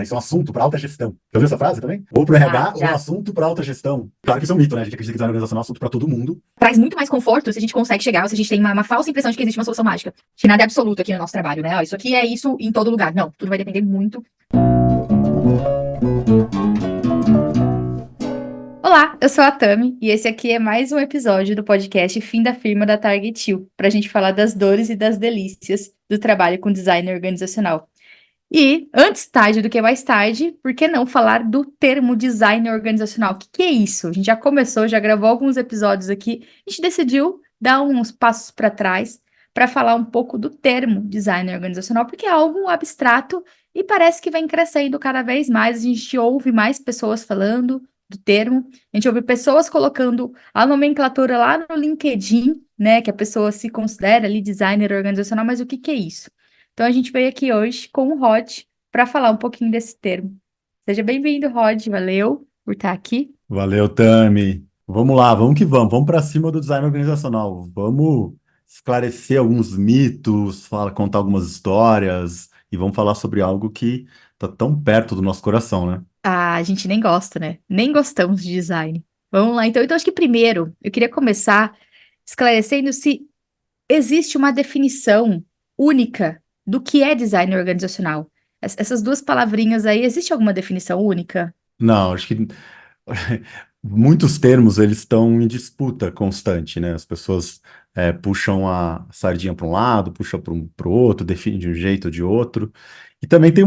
Isso é um assunto para alta gestão. Já ouviu essa frase também? Ou para o RH, ou um assunto para alta gestão. Claro que isso é um mito, né? A gente acredita que design organizacional é um assunto para todo mundo. Traz muito mais conforto se a gente consegue chegar, ou se a gente tem uma falsa impressão de que existe uma solução mágica. Que nada é absoluto aqui no nosso trabalho, né? Ó, isso aqui é isso em todo lugar. Não, tudo vai depender muito. Olá, eu sou a Tami e esse aqui é mais um episódio do podcast Fim da Firma da Target You, para a gente falar das dores e das delícias do trabalho com design organizacional. E, antes tarde do que mais tarde, por que não falar do termo design organizacional? O que é isso? A gente já começou, já gravou alguns episódios aqui, a gente decidiu dar uns passos para trás para falar um pouco do termo design organizacional, porque é algo abstrato e parece que vem crescendo cada vez mais. A gente ouve mais pessoas falando do termo, a gente ouve pessoas colocando a nomenclatura lá no LinkedIn, né, que a pessoa se considera ali designer organizacional, mas o que é isso? Então, a gente veio aqui hoje com o Rod para falar um pouquinho desse termo. Seja bem-vindo, Rod. Valeu por estar aqui. Valeu, Tami. Vamos lá, vamos que vamos. Vamos para cima do design organizacional. Vamos esclarecer alguns mitos, contar algumas histórias e vamos falar sobre algo que está tão perto do nosso coração, né? Ah, a gente nem gosta, né? Nem gostamos de design. Vamos lá, então. Então, acho que primeiro eu queria começar esclarecendo se existe uma definição única do que é design organizacional. Essas duas palavrinhas aí, existe alguma definição única? Não, acho que muitos termos eles estão em disputa constante, né? As pessoas puxam a sardinha para um lado, puxam para o outro, definem de um jeito ou de outro. E também tem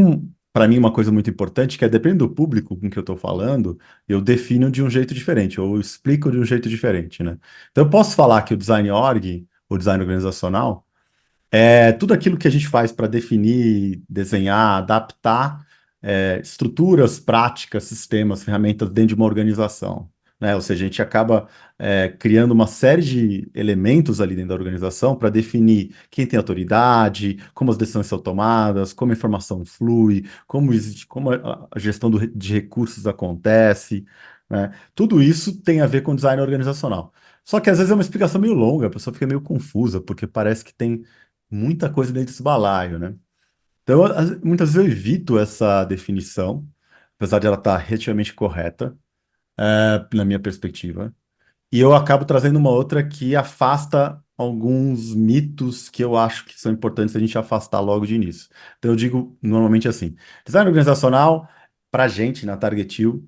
para mim uma coisa muito importante que é dependendo do público com que eu estou falando, eu defino de um jeito diferente, ou eu explico de um jeito diferente, né? Então eu posso falar que o design org, o design organizacional, é tudo aquilo que a gente faz para definir, desenhar, adaptar estruturas, práticas, sistemas, ferramentas dentro de uma organização, né? Ou seja, a gente acaba criando uma série de elementos ali dentro da organização para definir quem tem autoridade, como as decisões são tomadas, como a informação flui, como existe, como a gestão de recursos acontece, né? Tudo isso tem a ver com design organizacional. Só que às vezes é uma explicação meio longa, a pessoa fica meio confusa, porque parece que tem muita coisa dentro desse balaio, né? Então, muitas vezes eu evito essa definição, apesar de ela estar relativamente correta, na minha perspectiva. E eu acabo trazendo uma outra que afasta alguns mitos que eu acho que são importantes a gente afastar logo de início. Então, eu digo normalmente assim: design organizacional, para a gente na Target You,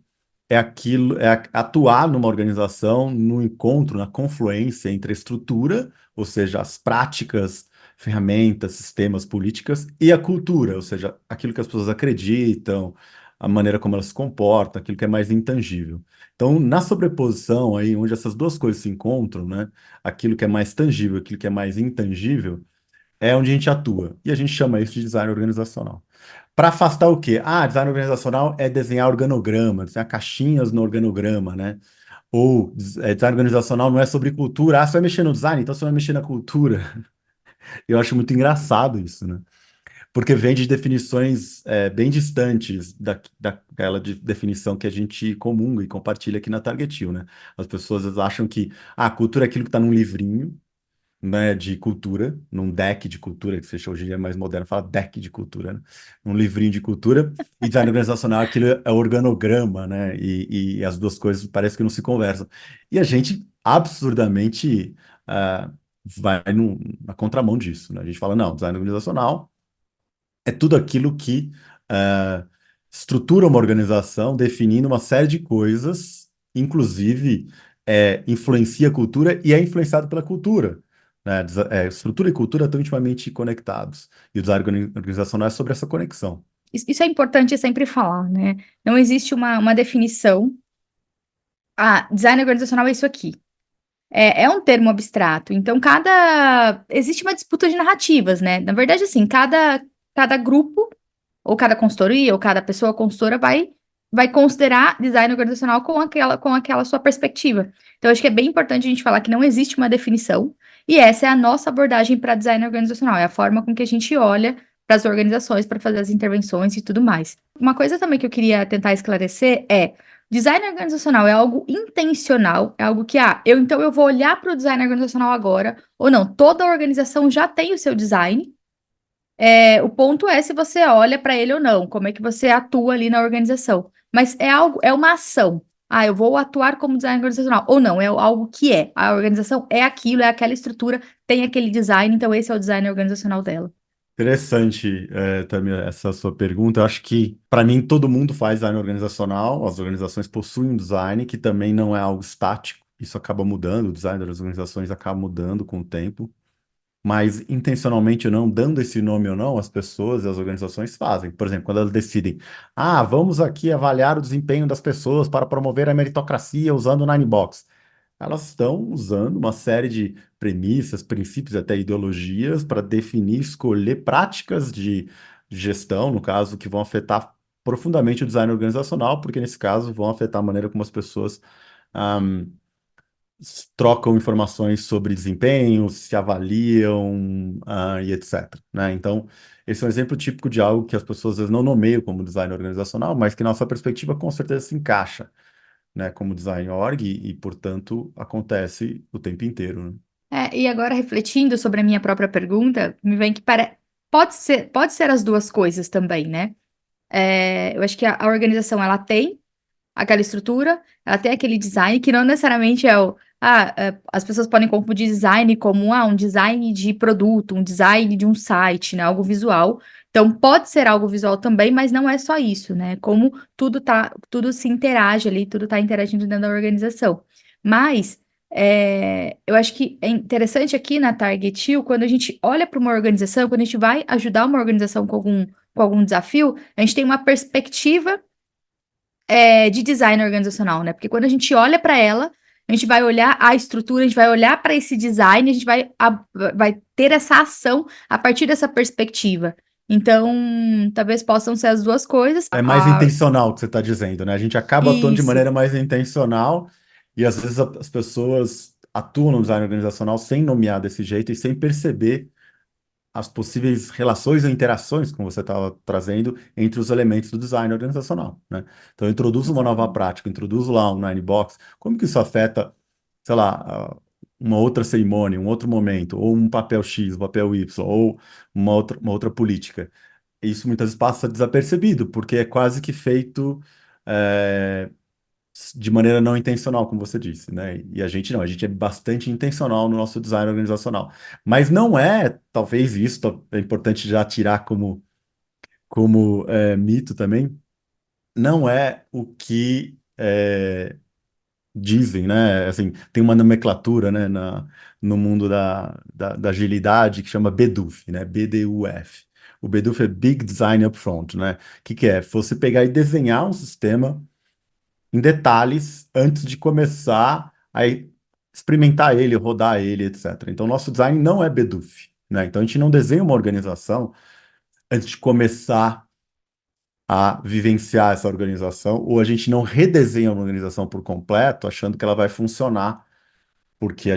é aquilo, atuar numa organização, no encontro, na confluência entre a estrutura, ou seja, as práticas, ferramentas, sistemas, políticas, e a cultura, ou seja, aquilo que as pessoas acreditam, a maneira como elas se comportam, aquilo que é mais intangível. Então, na sobreposição aí, onde essas duas coisas se encontram, né, aquilo que é mais tangível, aquilo que é mais intangível, é onde a gente atua. E a gente chama isso de design organizacional. Para afastar o quê? Ah, design organizacional é desenhar organograma, desenhar caixinhas no organograma, né? Ou design organizacional não é sobre cultura. Ah, você vai mexer no design, então você vai mexer na cultura. Eu acho muito engraçado isso, né? Porque vem de definições bem distantes daquela definição que a gente comunga e compartilha aqui na Target You, né? As pessoas às vezes acham que cultura é aquilo que está num livrinho, né, de cultura, num deck de cultura, que você hoje em dia é mais moderno, fala deck de cultura, né? Um livrinho de cultura, e design organizacional, aquilo é organograma, né? E as duas coisas parece que não se conversam. E a gente absurdamente vai na contramão disso, né? A gente fala, não, design organizacional é tudo aquilo que ah, estrutura uma organização, definindo uma série de coisas, inclusive influencia a cultura e é influenciado pela cultura, né? Estrutura e cultura estão intimamente conectados. E o design organizacional é sobre essa conexão. Isso é importante sempre falar, né? Não existe uma definição. Ah, design organizacional é isso aqui. É um termo abstrato, então existe uma disputa de narrativas, né? Na verdade, assim, cada grupo, ou cada consultoria, ou cada pessoa consultora vai considerar design organizacional com aquela sua perspectiva. Então, acho que é bem importante a gente falar que não existe uma definição, e essa é a nossa abordagem para design organizacional, é a forma com que a gente olha para as organizações, para fazer as intervenções e tudo mais. Uma coisa também que eu queria tentar esclarecer é: design organizacional é algo intencional, é algo que, então eu vou olhar para o design organizacional agora, ou não, toda organização já tem o seu design, O ponto é se você olha para ele ou não, como é que você atua ali na organização. Mas é algo, é uma ação. Ah, eu vou atuar como designer organizacional. Ou não, é algo que é. A organização é aquilo, é aquela estrutura, tem aquele design, então esse é o design organizacional dela. Interessante, também essa sua pergunta. Eu acho que, para mim, todo mundo faz design organizacional. As organizações possuem um design que também não é algo estático. Isso acaba mudando, o design das organizações acaba mudando com o tempo. Mas intencionalmente ou não, dando esse nome ou não, as pessoas e as organizações fazem. Por exemplo, quando elas decidem, vamos aqui avaliar o desempenho das pessoas para promover a meritocracia usando o Ninebox. Elas estão usando uma série de premissas, princípios, até ideologias para definir, escolher práticas de gestão, no caso, que vão afetar profundamente o design organizacional, porque nesse caso vão afetar a maneira como as pessoas trocam informações sobre desempenho, se avaliam, e etc, né? Então, esse é um exemplo típico de algo que as pessoas às vezes não nomeiam como design organizacional, mas que na nossa perspectiva com certeza se encaixa, né, como design org portanto, acontece o tempo inteiro, né? E agora refletindo sobre a minha própria pergunta, me vem que pode ser as duas coisas também, né? Eu acho que a organização ela tem aquela estrutura, ela tem aquele design que não necessariamente as pessoas podem confundir design como um design de produto, um design de um site, né, algo visual. Então pode ser algo visual também, mas não é só isso, né? Como tudo se interage ali, tudo tá interagindo dentro da organização. Mas eu acho que é interessante aqui na Target Hill, quando a gente olha para uma organização, quando a gente vai ajudar uma organização com algum desafio, a gente tem uma perspectiva de design organizacional, né? Porque quando a gente olha para ela, a gente vai olhar a estrutura, a gente vai olhar para esse design, a gente vai ter essa ação a partir dessa perspectiva. Então, talvez possam ser as duas coisas. É mais intencional o que você está dizendo, né? A gente acaba atuando de Isso. maneira mais intencional e às vezes as pessoas atuam no design organizacional sem nomear desse jeito e sem perceber as possíveis relações ou interações, como você estava trazendo, entre os elementos do design organizacional, né? Então, eu introduzo uma nova Exatamente. prática, introduzo lá um Nine Box, como que isso afeta, sei lá, uma outra cerimônia, um outro momento, ou um papel X, um papel Y, ou uma outra política? Isso muitas vezes passa desapercebido, porque é quase que feito é, de maneira não intencional, como você disse, né? E a gente não, a gente é bastante intencional no nosso design organizacional. Mas não é, talvez isso é importante já tirar como mito também, não é o que dizem, né? Assim, tem uma nomenclatura, né, no mundo da agilidade que chama BDUF, né? BDUF. O BDUF é Big Design Upfront, né? O que que é? Você pegar e desenhar um sistema em detalhes antes de começar a experimentar ele, rodar ele, etc. Então, nosso design não é BDUF, né? Então, a gente não desenha uma organização antes de começar a vivenciar essa organização, ou a gente não redesenha uma organização por completo, achando que ela vai funcionar, porque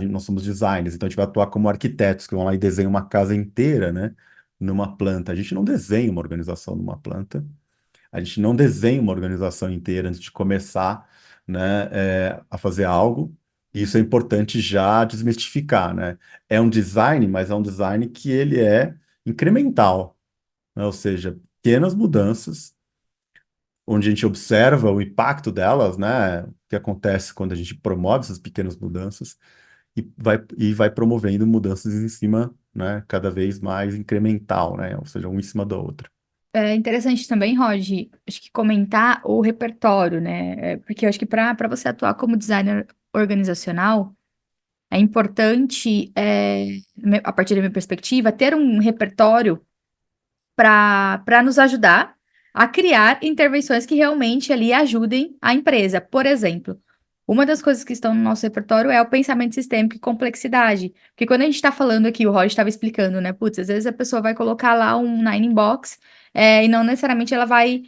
nós somos designers, então a gente vai atuar como arquitetos, que vão lá e desenham uma casa inteira, né, numa planta. A gente não desenha uma organização numa planta, a gente não desenha uma organização inteira antes de começar, né, a fazer algo. E isso é importante já desmistificar, né? É um design, mas é um design que ele é incremental, né? Ou seja, pequenas mudanças, onde a gente observa o impacto delas, né? O que acontece quando a gente promove essas pequenas mudanças e vai promovendo mudanças em cima, né? Cada vez mais incremental, né? Ou seja, um em cima da outra. É interessante também, Rod, acho que comentar o repertório, né? Porque eu acho que para você atuar como designer organizacional, é importante, a partir da minha perspectiva, ter um repertório para nos ajudar a criar intervenções que realmente ali ajudem a empresa. Por exemplo, uma das coisas que estão no nosso repertório é o pensamento sistêmico e complexidade. Porque quando a gente está falando aqui, o Roy estava explicando, né? Putz, às vezes a pessoa vai colocar lá um Nine Box, e não necessariamente ela vai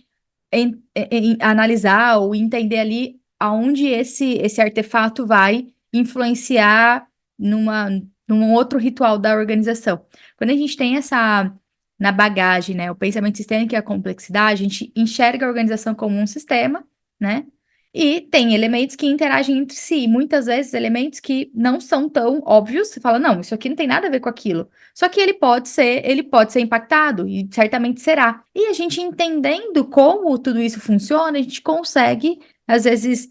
analisar ou entender ali aonde esse artefato vai influenciar numa, num outro ritual da organização. Quando a gente tem essa na bagagem, né, o pensamento sistêmico e a complexidade, a gente enxerga a organização como um sistema, né? E tem elementos que interagem entre si, muitas vezes elementos que não são tão óbvios, você fala, não, isso aqui não tem nada a ver com aquilo. Só que ele pode ser impactado, e certamente será. E a gente entendendo como tudo isso funciona, a gente consegue, às vezes,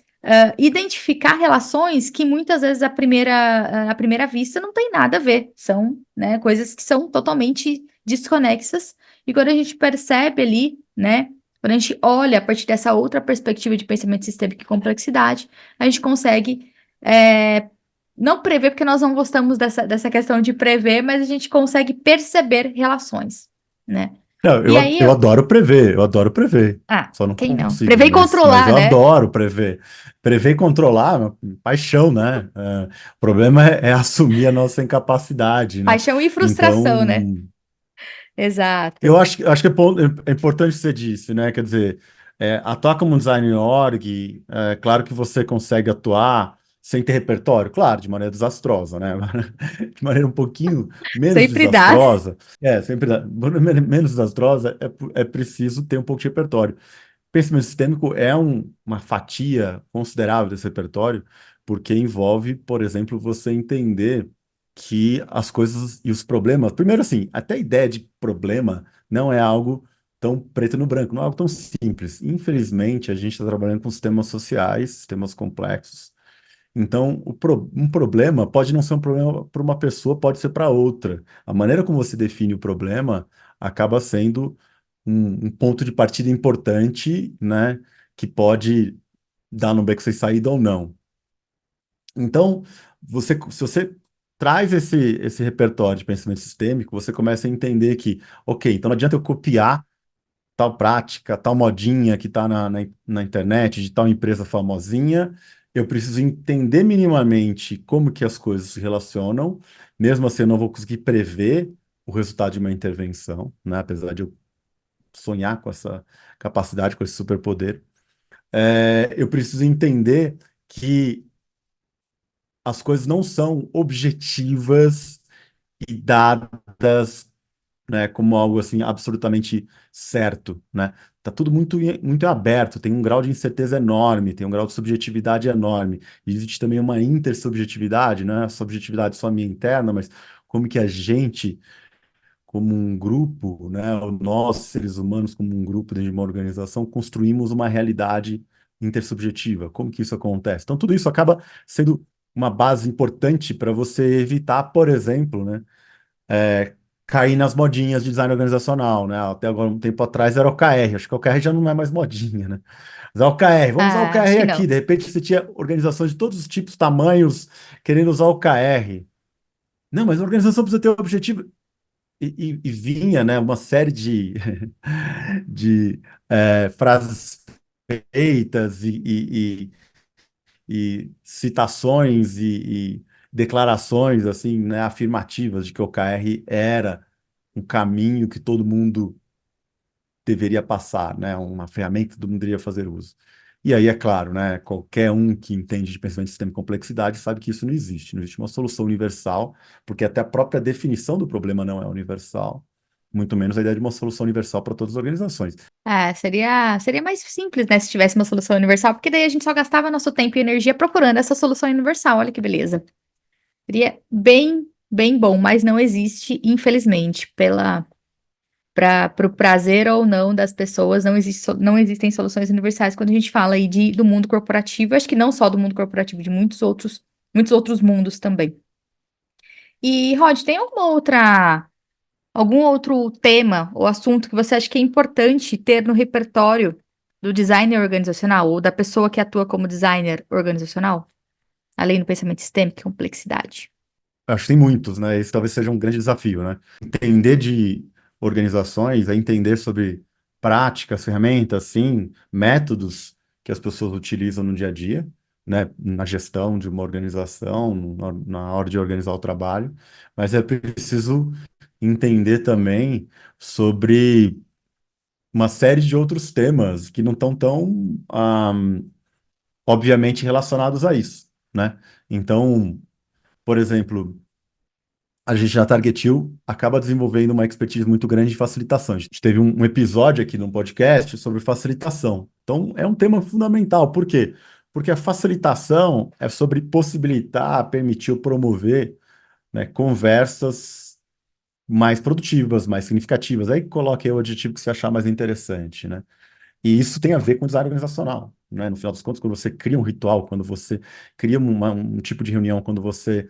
identificar relações que muitas vezes à primeira vista não tem nada a ver. São, né, coisas que são totalmente desconexas. E quando a gente percebe ali, né? Quando a gente olha a partir dessa outra perspectiva de pensamento sistêmico e complexidade, a gente consegue não prever, porque nós não gostamos dessa questão de prever, mas a gente consegue perceber relações, né? Não, E aí, eu adoro prever, eu adoro prever. Só não quem não? consigo, Prever e mas controlar, eu né? adoro prever. Prever e controlar, paixão, né? O problema é assumir a nossa incapacidade, né? Paixão e frustração, né? Então, Exato. eu acho que é importante você disse, né? Quer dizer, atuar como designer org, claro que você consegue atuar sem ter repertório, claro, de maneira desastrosa, né? De maneira um pouquinho menos Sempre dá. desastrosa, sempre menos desastrosa, é preciso ter um pouco de repertório. Pensamento sistêmico é uma fatia considerável desse repertório, porque envolve, por exemplo, você entender que as coisas e os problemas. Primeiro, assim, até a ideia de problema não é algo tão preto no branco, não é algo tão simples. Infelizmente, a gente está trabalhando com sistemas sociais, sistemas complexos. Então, um problema pode não ser um problema para uma pessoa, pode ser para outra. A maneira como você define o problema acaba sendo um ponto de partida importante, né, que pode dar no beco sem saída ou não. Então, se você traz esse repertório de pensamento sistêmico, você começa a entender que, ok, então não adianta eu copiar tal prática, tal modinha que está na internet, de tal empresa famosinha, eu preciso entender minimamente como que as coisas se relacionam, mesmo assim eu não vou conseguir prever o resultado de uma intervenção, né? Apesar de eu sonhar com essa capacidade, com esse superpoder. Eu preciso entender que as coisas não são objetivas e dadas, né, como algo assim absolutamente certo, né? Tá tudo muito aberto, tem um grau de incerteza enorme, tem um grau de subjetividade enorme. E existe também uma intersubjetividade, né? A subjetividade só minha interna, mas como que a gente, como um grupo, né, nós, seres humanos, como um grupo dentro de uma organização, construímos uma realidade intersubjetiva. Como que isso acontece? Então, tudo isso acaba sendo uma base importante para você evitar, por exemplo, né, cair nas modinhas de design organizacional, né? Até agora, um tempo atrás era OKR, acho que a OKR já não é mais modinha, né? Mas a OKR, vamos usar o Ah, acho OKR que aqui. não. De repente, você tinha organizações de todos os tipos, tamanhos, querendo usar o OKR. Não, mas a organização precisa ter um objetivo. E vinha, né, uma série de frases feitas e citações e declarações assim, né, afirmativas de que o OKR era um caminho que todo mundo deveria passar, né, uma ferramenta que todo mundo deveria fazer uso. E aí, é claro, né, qualquer um que entende de pensamento de sistema e complexidade sabe que isso não existe. Não existe uma solução universal, porque até a própria definição do problema não é universal, muito menos a ideia de uma solução universal para todas as organizações. Seria mais simples, né, se tivesse uma solução universal, porque daí a gente só gastava nosso tempo e energia procurando essa solução universal. Olha que beleza. Seria bem, bem bom, mas não existe, infelizmente, para o prazer ou não das pessoas, não existem soluções universais quando a gente fala aí do mundo corporativo, acho que não só do mundo corporativo, de muitos outros mundos também. E, Rod, tem algum outro tema ou assunto que você acha que é importante ter no repertório do designer organizacional ou da pessoa que atua como designer organizacional, além do pensamento sistêmico e complexidade? Acho que tem muitos, né? Esse talvez seja um grande desafio, né? Entender de organizações é entender sobre práticas, ferramentas, sim, métodos que as pessoas utilizam no dia a dia, né? Na gestão de uma organização, na hora de organizar o trabalho, mas é preciso entender também sobre uma série de outros temas que não estão tão, obviamente relacionados a isso, né? Então, por exemplo, a gente na Target Hill acaba desenvolvendo uma expertise muito grande de facilitação. A gente teve um episódio aqui no podcast sobre facilitação. Então, é um tema fundamental. Por quê? Porque a facilitação é sobre possibilitar, permitir ou promover, né, conversas mais produtivas, mais significativas. Aí coloque aí o adjetivo que você achar mais interessante, né? E isso tem a ver com design organizacional, né? No final das contas, quando você cria um ritual, quando você cria um tipo de reunião, quando você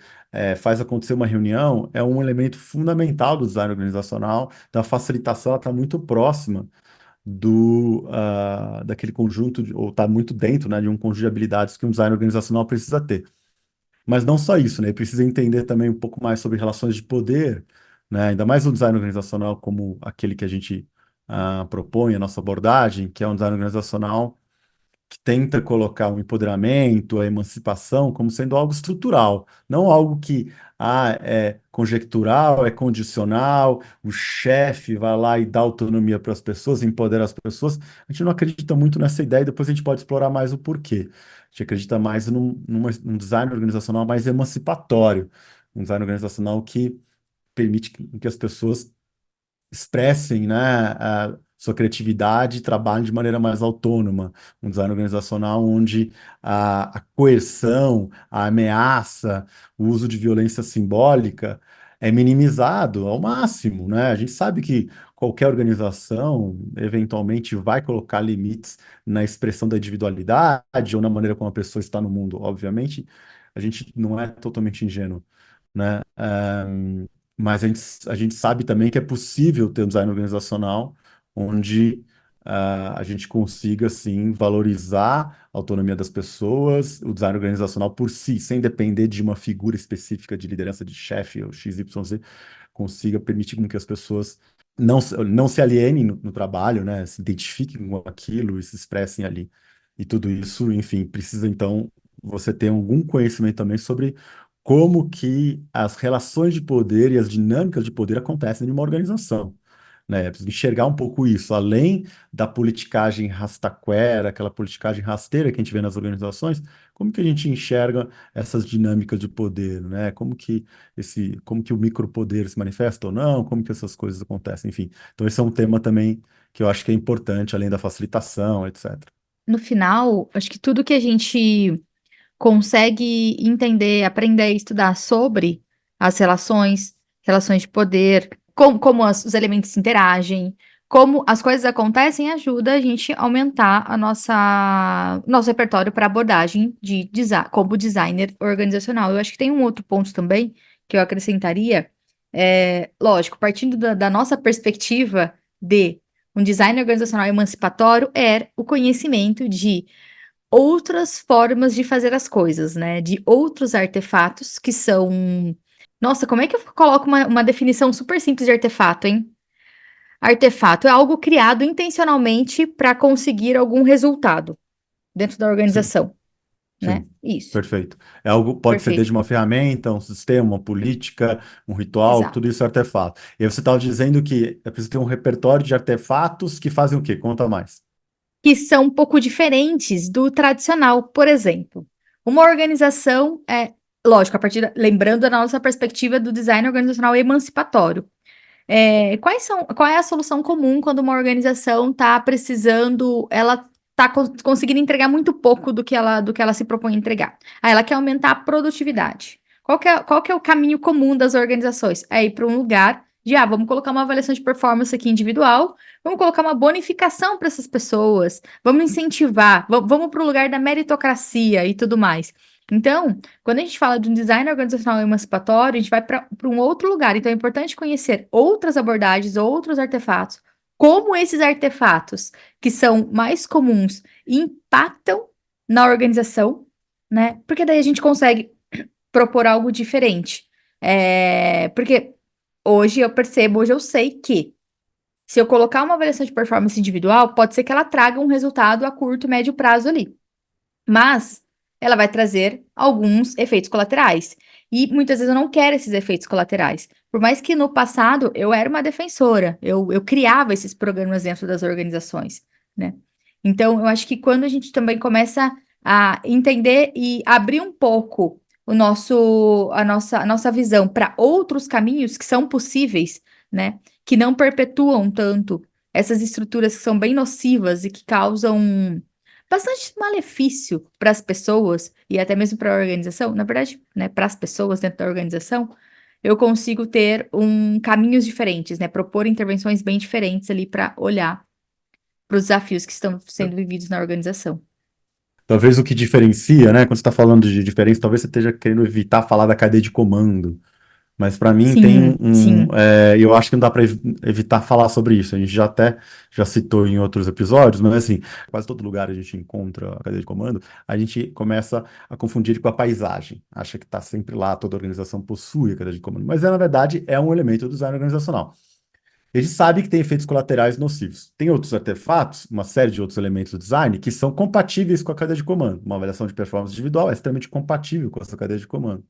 faz acontecer uma reunião, é um elemento fundamental do design organizacional. Então, a facilitação está muito próxima daquele conjunto, ou está muito dentro, né, de um conjunto de habilidades que um design organizacional precisa ter. Mas não só isso, né? Ele precisa entender também um pouco mais sobre relações de poder, né? Ainda mais o design organizacional como aquele que a gente propõe, a nossa abordagem, que é um design organizacional que tenta colocar o empoderamento, a emancipação como sendo algo estrutural, não algo que é conjectural, é condicional, o chefe vai lá e dá autonomia para as pessoas, empodera as pessoas. A gente não acredita muito nessa ideia e depois a gente pode explorar mais o porquê. A gente acredita mais num design organizacional mais emancipatório, um design organizacional que permite que as pessoas expressem, né, a sua criatividade e trabalhem de maneira mais autônoma. Um design organizacional onde a coerção, a ameaça, o uso de violência simbólica é minimizado ao máximo, né? A gente sabe que qualquer organização eventualmente vai colocar limites na expressão da individualidade ou na maneira como a pessoa está no mundo. Obviamente, a gente não é totalmente ingênuo, né? Mas a gente sabe também que é possível ter um design organizacional onde a gente consiga, sim, valorizar a autonomia das pessoas, o design organizacional por si, sem depender de uma figura específica de liderança de chefe ou XYZ, consiga permitir com que as pessoas não se alienem no trabalho, né, se identifiquem com aquilo e se expressem ali. E tudo isso, enfim, precisa então você ter algum conhecimento também sobre como que as relações de poder e as dinâmicas de poder acontecem em uma organização, né? Precisa enxergar um pouco isso, além da politicagem rastaquera, aquela politicagem rasteira que a gente vê nas organizações, como que a gente enxerga essas dinâmicas de poder, né? Como que o micropoder se manifesta ou não, como que essas coisas acontecem, enfim. Então esse é um tema também que eu acho que é importante, além da facilitação, etc. No final, acho que tudo que a gente consegue entender, aprender e estudar sobre as relações, relações de poder, como os elementos interagem, como as coisas acontecem, ajuda a gente a aumentar a nosso repertório para abordagem de design, como designer organizacional. Eu acho que tem um outro ponto também que eu acrescentaria, lógico, partindo da nossa perspectiva de um design organizacional emancipatório, é o conhecimento de outras formas de fazer as coisas, né? De outros artefatos que são. Nossa, como é que eu coloco uma definição super simples de artefato, hein? Artefato é algo criado intencionalmente para conseguir algum resultado dentro da Sim, organização, né? sim, Isso, perfeito. É algo, pode ser desde perfeito. uma ferramenta, um sistema, uma política, um ritual, tudo Exato. isso é artefato. E aí você estava dizendo que é preciso ter um repertório de artefatos que fazem o quê? Conta mais. Que são um pouco diferentes do tradicional. Por exemplo, uma organização lógico, lembrando da nossa perspectiva do design organizacional emancipatório. Qual é a solução comum quando uma organização está precisando, ela está conseguindo entregar muito pouco do que ela se propõe a entregar? Aí ela quer aumentar a produtividade. Qual que é o caminho comum das organizações? É ir para um lugar de, vamos colocar uma avaliação de performance aqui individual, vamos colocar uma bonificação para essas pessoas, vamos incentivar, vamos para o lugar da meritocracia e tudo mais. Então, quando a gente fala de um design organizacional emancipatório, a gente vai para um outro lugar. Então, é importante conhecer outras abordagens, outros artefatos, como esses artefatos, que são mais comuns, impactam na organização, né? Porque daí a gente consegue propor algo diferente. Porque hoje eu percebo, hoje eu sei que se eu colocar uma avaliação de performance individual, pode ser que ela traga um resultado a curto, médio prazo ali. Mas ela vai trazer alguns efeitos colaterais. E muitas vezes eu não quero esses efeitos colaterais. Por mais que no passado eu era uma defensora, eu criava esses programas dentro das organizações, né? Então, eu acho que quando a gente também começa a entender e abrir um pouco a nossa visão para outros caminhos que são possíveis, né? Que não perpetuam tanto essas estruturas que são bem nocivas e que causam bastante malefício para as pessoas e até mesmo para a organização, na verdade, né, para as pessoas dentro da organização, eu consigo ter caminhos diferentes, né, propor intervenções bem diferentes ali para olhar para os desafios que estão sendo vividos na organização. Talvez o que diferencia, né? Quando você está falando de diferença, talvez você esteja querendo evitar falar da cadeia de comando. Mas para mim tem Sim, sim. eu acho que não dá para evitar falar sobre isso. A gente já citou em outros episódios, mas assim, quase todo lugar a gente encontra a cadeia de comando, a gente começa a confundir com a paisagem. Acha que está sempre lá, toda organização possui a cadeia de comando, mas na verdade é um elemento do design organizacional. A gente sabe que tem efeitos colaterais nocivos. Tem outros artefatos, uma série de outros elementos do design que são compatíveis com a cadeia de comando. Uma avaliação de performance individual é extremamente compatível com essa cadeia de comando.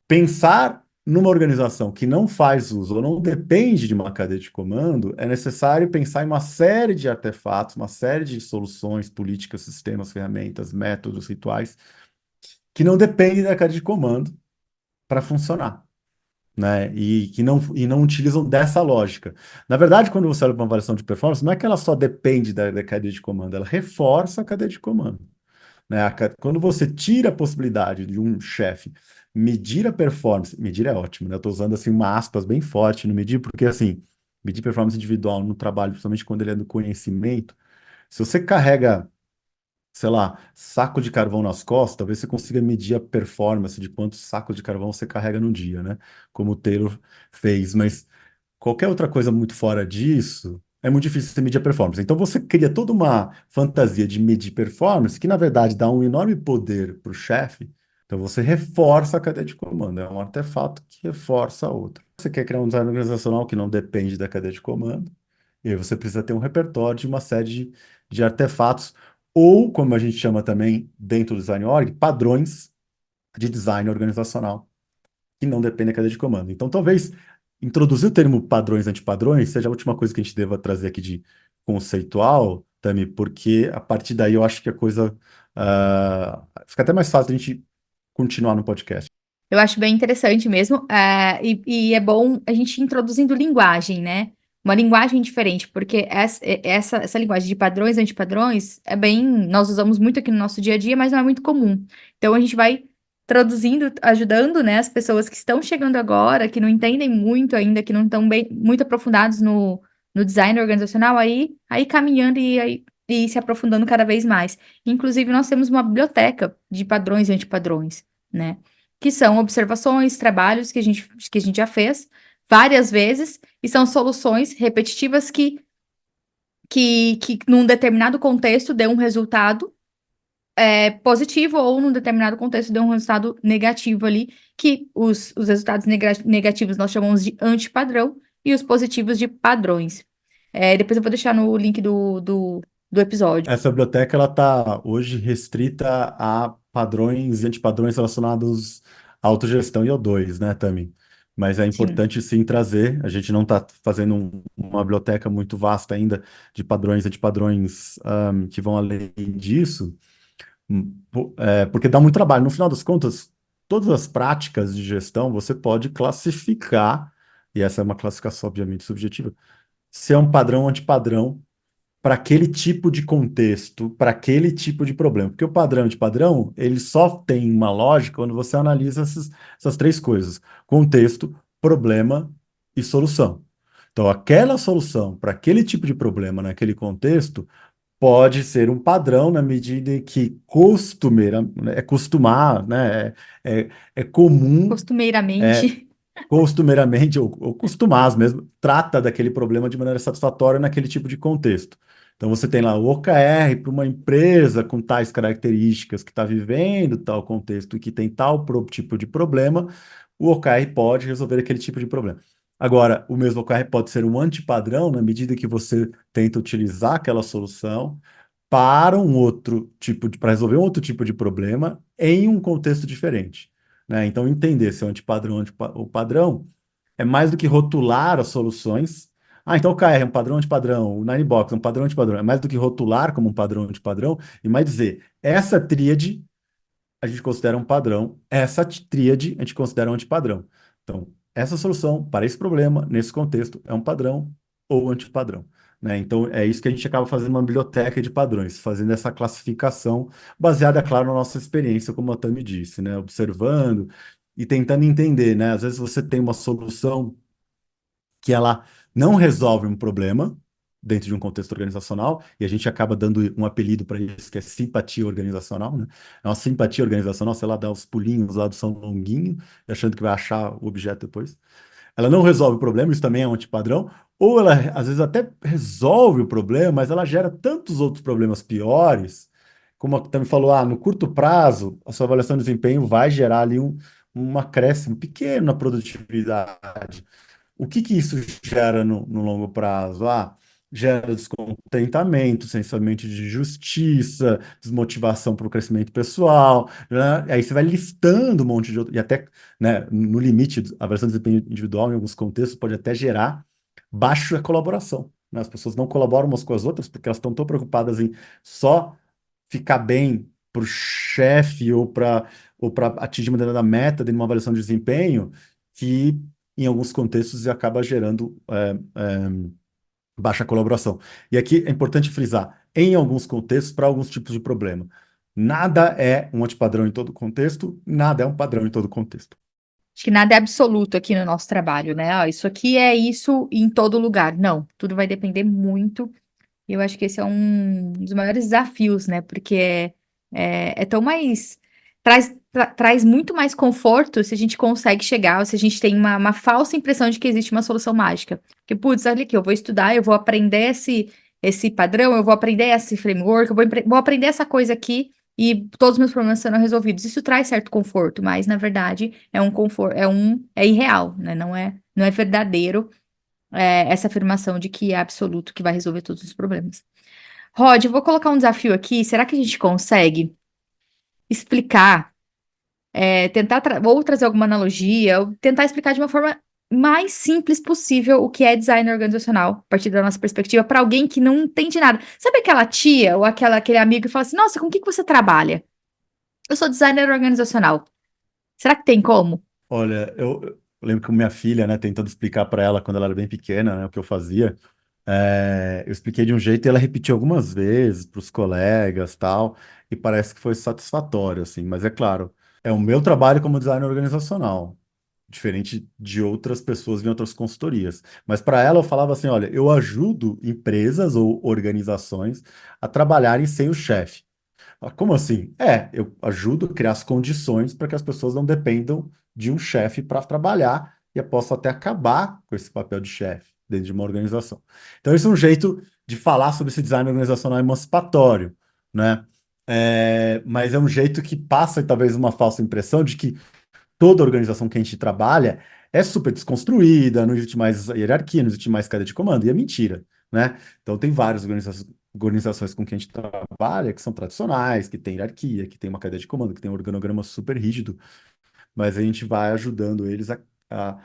Pensar numa organização que não faz uso ou não depende de uma cadeia de comando, é necessário pensar em uma série de artefatos, uma série de soluções, políticas, sistemas, ferramentas, métodos, rituais, que não dependem da cadeia de comando para funcionar, né? E não utilizam dessa lógica. Na verdade, quando você olha para uma avaliação de performance, não é que ela só depende da cadeia de comando, ela reforça a cadeia de comando. Né? Quando você tira a possibilidade de um chefe medir a performance, medir é ótimo, né? Eu estou usando assim uma aspas bem forte no medir, porque assim, medir performance individual no trabalho, principalmente quando ele é do conhecimento, se você carrega, sei lá, saco de carvão nas costas, talvez você consiga medir a performance de quantos sacos de carvão você carrega no dia, né? Como o Taylor fez, mas qualquer outra coisa muito fora disso, é muito difícil você medir a performance. Então você cria toda uma fantasia de medir performance, que na verdade dá um enorme poder para o chefe. Então você reforça a cadeia de comando, é um artefato que reforça a outra. Você quer criar um design organizacional que não depende da cadeia de comando, e aí você precisa ter um repertório de uma série de artefatos, ou, como a gente chama também dentro do design org, padrões de design organizacional que não depende da cadeia de comando. Então, talvez introduzir o termo padrões antipadrões seja a última coisa que a gente deva trazer aqui de conceitual, Tami, porque a partir daí eu acho que a coisa fica até mais fácil a gente continuar no podcast. Eu acho bem interessante mesmo, e é bom a gente ir introduzindo linguagem, né? Uma linguagem diferente, porque essa linguagem de padrões, antipadrões, nós usamos muito aqui no nosso dia a dia, mas não é muito comum. Então a gente vai traduzindo, ajudando, né, as pessoas que estão chegando agora, que não entendem muito ainda, que não estão bem, muito aprofundados no design organizacional, aí caminhando e se aprofundando cada vez mais. Inclusive, nós temos uma biblioteca de padrões e antipadrões, né? Que são observações, trabalhos que a gente já fez várias vezes, e são soluções repetitivas que num determinado contexto dê um resultado positivo, ou num determinado contexto dê um resultado negativo ali, que os resultados negativos nós chamamos de antipadrão, e os positivos de padrões. Depois eu vou deixar no link do episódio. Essa biblioteca ela está hoje restrita a padrões e antipadrões relacionados à autogestão e O2, né, Tami? Mas é Sim. importante sim trazer. A gente não está fazendo uma biblioteca muito vasta ainda de padrões e antipadrões que vão além disso, porque dá muito trabalho. No final das contas, todas as práticas de gestão você pode classificar, e essa é uma classificação obviamente subjetiva, se é um padrão ou antipadrão para aquele tipo de contexto, para aquele tipo de problema. Porque o padrão de padrão, ele só tem uma lógica quando você analisa essas três coisas: contexto, problema e solução. Então, aquela solução para aquele tipo de problema, naquele contexto, pode ser um padrão na medida em que costumeira, é costumar, né? É comum é, Costumeiramente. costumeiramente, ou costumaz mesmo, trata daquele problema de maneira satisfatória naquele tipo de contexto. Então, você tem lá o OKR para uma empresa com tais características, que está vivendo tal contexto e que tem tal tipo de problema, o OKR pode resolver aquele tipo de problema. Agora, o mesmo OKR pode ser um antipadrão na medida que você tenta utilizar aquela solução para um outro tipo para resolver um outro tipo de problema em um contexto diferente, né? Então, entender se é um antipadrão ou padrão é mais do que rotular as soluções. Ah, então o KR é um padrão antipadrão, o Ninebox é um padrão antipadrão. É mais do que rotular como um padrão antipadrão e mais dizer, essa tríade a gente considera um padrão, essa tríade a gente considera um antipadrão. Então, essa solução para esse problema, nesse contexto, é um padrão ou antipadrão. né? Então, é isso que a gente acaba fazendo uma biblioteca de padrões, fazendo essa classificação baseada, claro, na nossa experiência, como a Tami disse, né? Observando e tentando entender, né? Às vezes você tem uma solução que ela não resolve um problema dentro de um contexto organizacional, e a gente acaba dando um apelido para isso, que é simpatia organizacional, né? É uma simpatia organizacional, sei lá, dá os pulinhos lá do São Longuinho, achando que vai achar o objeto depois. Ela não resolve o problema, isso também é um antipadrão, ou ela às vezes até resolve o problema, mas ela gera tantos outros problemas piores, como a Tami falou, no curto prazo, a sua avaliação de desempenho vai gerar ali um acréscimo pequeno na produtividade. O que que isso gera no longo prazo? Gera descontentamento, sentimento de justiça, desmotivação para o crescimento pessoal, né? Aí você vai listando um monte de outro, e até, né, no limite, a avaliação de desempenho individual, em alguns contextos, pode até gerar baixa colaboração, né? As pessoas não colaboram umas com as outras porque elas estão tão preocupadas em só ficar bem para o chefe ou para atingir uma determinada meta de uma avaliação de desempenho, que em alguns contextos acaba gerando baixa colaboração. E aqui é importante frisar, em alguns contextos, para alguns tipos de problema. Nada é um antipadrão em todo contexto, nada é um padrão em todo contexto. Acho que nada é absoluto aqui no nosso trabalho, né? Isso aqui é isso em todo lugar. Não, tudo vai depender muito. E eu acho que esse é um dos maiores desafios, né? Porque é tão mais. Traz muito mais conforto se a gente consegue chegar, ou se a gente tem uma falsa impressão de que existe uma solução mágica. Porque, putz, olha aqui, eu vou estudar, eu vou aprender esse padrão, eu vou aprender esse framework, vou aprender essa coisa aqui e todos os meus problemas serão resolvidos. Isso traz certo conforto, mas na verdade é um conforto, é irreal, né? Não é verdadeiro essa afirmação de que é absoluto que vai resolver todos os problemas. Rod, eu vou colocar um desafio aqui. Será que a gente consegue explicar, tentar ou trazer alguma analogia, ou tentar explicar de uma forma mais simples possível o que é design organizacional, a partir da nossa perspectiva, para alguém que não entende nada? Sabe aquela tia ou aquele amigo que fala assim: Nossa, com o que que você trabalha? Eu sou designer organizacional. Será que tem como? Olha, eu lembro que minha filha, né, tentando explicar para ela quando ela era bem pequena, né, o que eu fazia, eu expliquei de um jeito e ela repetiu algumas vezes para os colegas, tal, e parece que foi satisfatório, assim. Mas é claro, é o meu trabalho como designer organizacional, diferente de outras pessoas em outras consultorias. Mas para ela eu falava assim, olha, eu ajudo empresas ou organizações a trabalharem sem o chefe. Como assim? Eu ajudo a criar as condições para que as pessoas não dependam de um chefe para trabalhar e eu posso até acabar com esse papel de chefe dentro de uma organização. Então, esse é um jeito de falar sobre esse design organizacional emancipatório, né? Mas é um jeito que passa talvez uma falsa impressão de que toda organização que a gente trabalha é super desconstruída, não existe mais hierarquia, não existe mais cadeia de comando, e é mentira, né? Então tem várias organizações com que a gente trabalha que são tradicionais, que tem hierarquia, que tem uma cadeia de comando, que tem um organograma super rígido, mas a gente vai ajudando eles a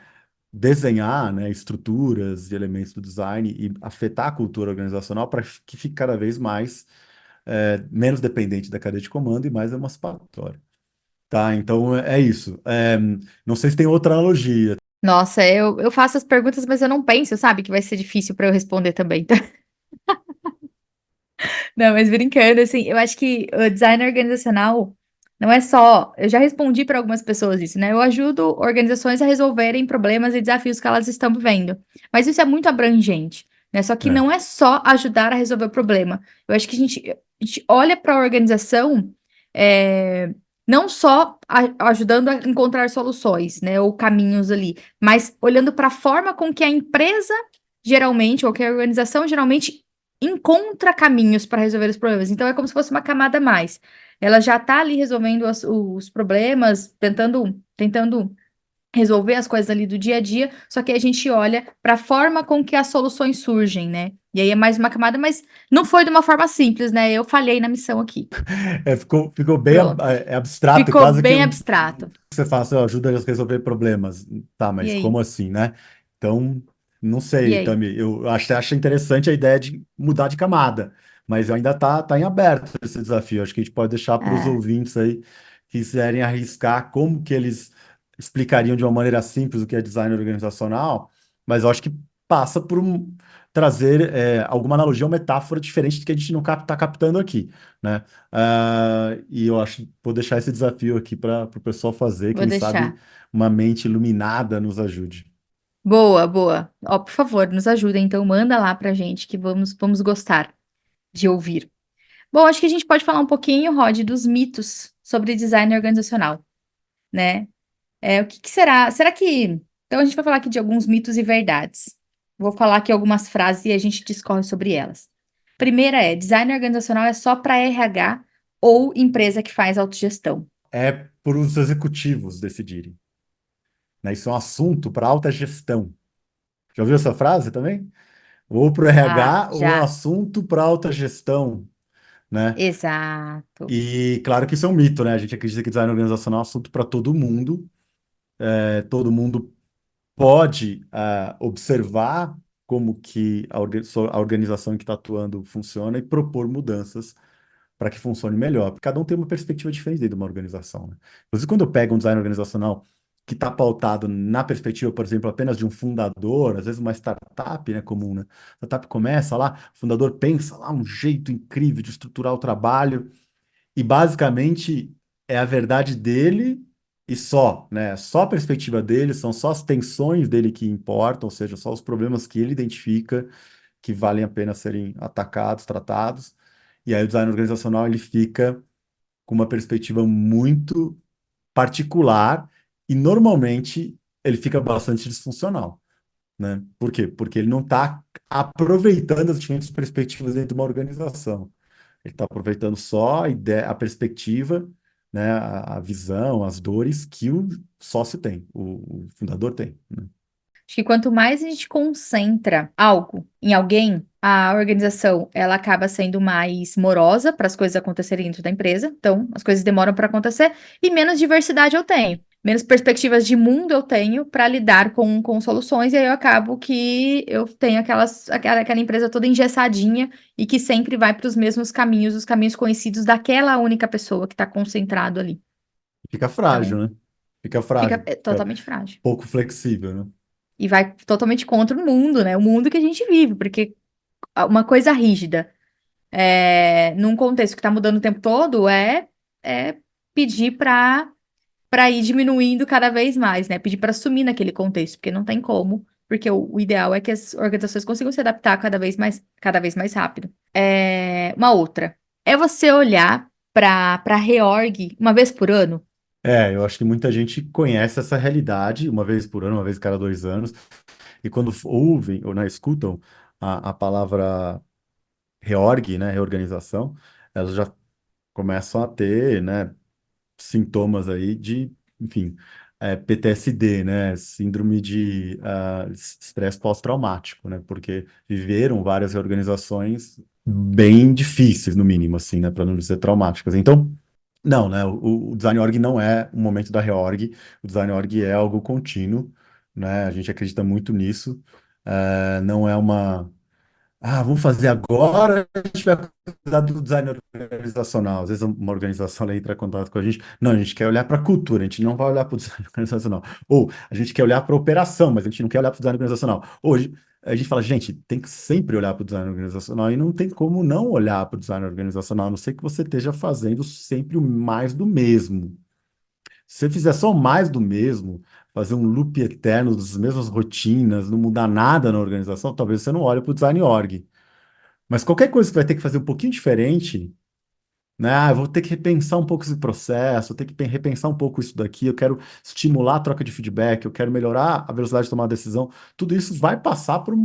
desenhar, né, estruturas e elementos do design e afetar a cultura organizacional para que fique cada vez mais menos dependente da cadeia de comando e mais emancipatório. Tá, então é isso. Não sei se tem outra analogia. Nossa, eu faço as perguntas, mas eu não penso, sabe, que vai ser difícil para eu responder também. Não, mas brincando, assim, eu acho que o design organizacional não é só. Eu já respondi para algumas pessoas isso, né? Eu ajudo organizações a resolverem problemas e desafios que elas estão vivendo. Mas isso é muito abrangente, né? Só que É, não é só ajudar a resolver o problema. Eu acho que a gente olha para a organização, é, não só ajudando a encontrar soluções, né? Ou caminhos ali, mas olhando para a forma com que a empresa geralmente, ou que a organização geralmente encontra caminhos para resolver os problemas. Então, é como se fosse uma camada a mais. Ela já está ali resolvendo os problemas, tentando resolver as coisas ali do dia a dia, só que a gente olha para a forma com que as soluções surgem, né? E aí é mais uma camada, mas não foi de uma forma simples, né? Eu falhei na missão aqui. ficou bem Pronto. abstrato, Ficou quase que bem abstrato. você fala assim, ó, ajuda eles a resolver problemas. Tá, E mas aí? como assim, né? Então, não E sei, aí? Tami. Eu acho interessante a ideia de mudar de camada, mas ainda tá em aberto esse desafio. Acho que a gente pode deixar para os É, ouvintes aí que quiserem arriscar como que eles explicariam de uma maneira simples o que é design organizacional, mas eu acho que passa trazer alguma analogia ou metáfora diferente do que a gente não está captando aqui, né? E eu acho, vou deixar esse desafio aqui para o pessoal fazer, Vou quem sabe deixar. uma mente iluminada nos ajude. Boa, boa. Ó, por favor, nos ajuda, então manda lá pra gente que vamos gostar de ouvir. Bom, acho que a gente pode falar um pouquinho, Rod, dos mitos sobre design organizacional, né? O que que será? Será que. Então, a gente vai falar aqui de alguns mitos e verdades. Vou falar aqui algumas frases e a gente discorre sobre elas. Primeira é: design organizacional é só para RH ou empresa que faz autogestão. É para os executivos decidirem, né? Isso é um assunto para alta gestão. Já ouviu essa frase também? Ou para o Ah, RH ou é um já. assunto para alta gestão, né? Exato. E claro que isso é um mito, né? A gente acredita que design organizacional é um assunto para todo mundo. Todo mundo pode observar como que a organização em que está atuando funciona e propor mudanças para que funcione melhor. Porque cada um tem uma perspectiva diferente dentro de uma organização, né? Inclusive, quando eu pego um design organizacional que está pautado na perspectiva, por exemplo, apenas de um fundador, às vezes uma startup, né, comum, né? A startup começa lá, o fundador pensa lá um jeito incrível de estruturar o trabalho, e basicamente é a verdade dele e só, né? Só a perspectiva dele, são só as tensões dele que importam, ou seja, só os problemas que ele identifica que valem a pena serem atacados, tratados. E aí o design organizacional ele fica com uma perspectiva muito particular e normalmente ele fica bastante disfuncional, né? Por quê? Porque ele não está aproveitando as diferentes perspectivas dentro de uma organização. Ele está aproveitando só a ideia, a perspectiva, né, a visão, as dores que o sócio tem, o fundador tem, né? Acho que quanto mais a gente concentra algo em alguém, a organização ela acaba sendo mais morosa para as coisas acontecerem dentro da empresa. Então, as coisas demoram para acontecer e menos diversidade eu tenho. Menos perspectivas de mundo eu tenho para lidar com soluções, e aí eu acabo que eu tenho aquela empresa toda engessadinha e que sempre vai para os mesmos caminhos, os caminhos conhecidos daquela única pessoa que está concentrado ali. Fica Então, frágil, né? Fica fica frágil, fica totalmente frágil. pouco flexível, né? E vai totalmente contra o mundo, né? O mundo que a gente vive, porque uma coisa rígida, num contexto que está mudando o tempo todo, é pedir para ir diminuindo cada vez mais, né? Pedir para sumir naquele contexto, porque não tem como, porque o ideal é que as organizações consigam se adaptar cada vez mais rápido. Uma outra é você olhar para reorg uma vez por ano. Eu acho que muita gente conhece essa realidade uma vez por ano, uma vez cada 2 anos, e quando ouvem ou né, escutam a palavra reorg, né, reorganização, elas já começam a ter, né, sintomas aí de, enfim, PTSD, né, síndrome de estresse pós-traumático, né, porque viveram várias reorganizações bem difíceis, no mínimo, assim, né, para não dizer traumáticas. Então, não, né, o design org não é um momento da reorg, o design org é algo contínuo, né, a gente acredita muito nisso, não é uma vamos fazer agora, a gente vai cuidar do design organizacional. Às vezes uma organização ela entra em contato com a gente. Não, a gente quer olhar para a cultura, a gente não vai olhar para o design organizacional. Ou a gente quer olhar para a operação, mas a gente não quer olhar para o design organizacional. Hoje a gente fala, gente, tem que sempre olhar para o design organizacional e não tem como não olhar para o design organizacional, a não ser que você esteja fazendo sempre o mais do mesmo. Se você fizer só mais do mesmo, fazer um loop eterno das mesmas rotinas, não mudar nada na organização, talvez você não olhe para o design org. Mas qualquer coisa que você vai ter que fazer um pouquinho diferente, né? Eu vou ter que repensar um pouco esse processo, vou ter que repensar um pouco isso daqui, eu quero estimular a troca de feedback, eu quero melhorar a velocidade de tomar a decisão. Tudo isso vai passar por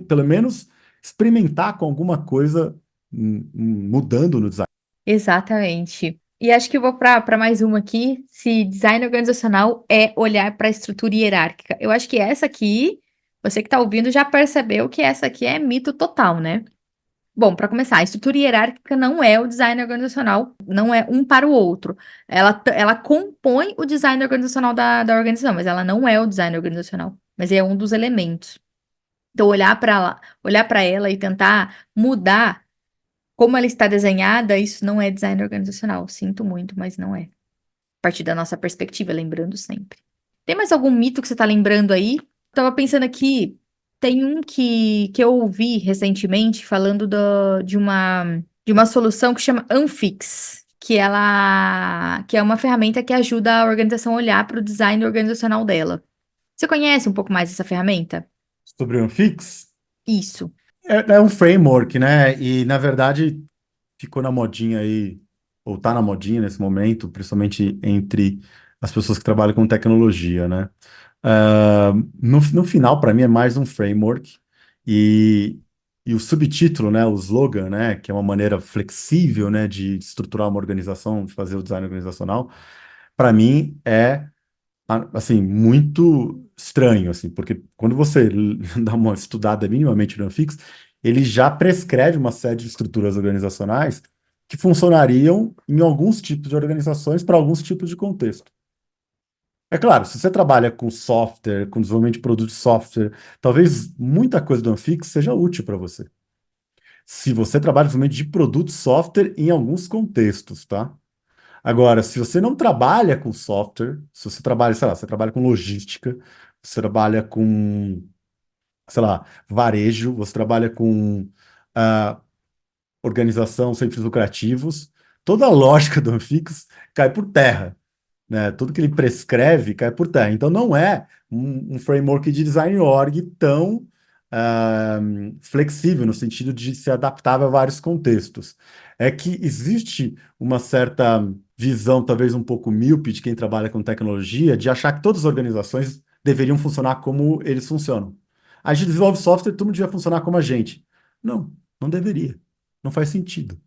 pelo menos experimentar com alguma coisa mudando no design. Exatamente. E acho que eu vou para mais uma aqui. Se design organizacional é olhar para a estrutura hierárquica. Eu acho que essa aqui, você que está ouvindo já percebeu que essa aqui é mito total, né? Bom, para começar, a estrutura hierárquica não é o design organizacional, não é um para o outro. Ela compõe o design organizacional da organização, mas ela não é o design organizacional, mas é um dos elementos. Então, olhar para ela e tentar mudar como ela está desenhada, isso não é design organizacional. Sinto muito, mas não é. A partir da nossa perspectiva, lembrando sempre. Tem mais algum mito que você está lembrando aí? Tava pensando aqui, Tem um que eu ouvi recentemente falando de uma solução que chama Anfix, que é uma ferramenta que ajuda a organização a olhar para o design organizacional dela. Você conhece um pouco mais essa ferramenta? Sobre o Anfix, Isso. é um framework, né? E, na verdade, ficou na modinha aí, ou tá na modinha nesse momento, principalmente entre as pessoas que trabalham com tecnologia, né? No final, para mim, é mais um framework e, e o subtítulo, né, o slogan, né, que é uma maneira flexível, né, de estruturar uma organização, de fazer o design organizacional, para mim é assim muito estranho, assim, porque quando você dá uma estudada minimamente no Anfix, ele já prescreve uma série de estruturas organizacionais que funcionariam em alguns tipos de organizações para alguns tipos de contexto. É claro, se você trabalha com software, com desenvolvimento de produto de software, talvez muita coisa do Anfix seja útil para você. Se você trabalha com desenvolvimento de produto de software em alguns contextos, tá? Agora, se você não trabalha com software, se você trabalha, sei lá, você trabalha com logística, você trabalha com, sei lá, varejo, você trabalha com ah, organização sem fins lucrativos, toda a lógica do Anfix cai por terra, né? Tudo que ele prescreve cai por terra. Então, não é um framework de design org tão ah, flexível, no sentido de ser adaptável a vários contextos. É que existe uma certa visão, talvez um pouco míope, de quem trabalha com tecnologia, de achar que todas as organizações deveriam funcionar como eles funcionam. A gente desenvolve software, tudo devia funcionar como a gente. Não, não deveria. Não faz sentido,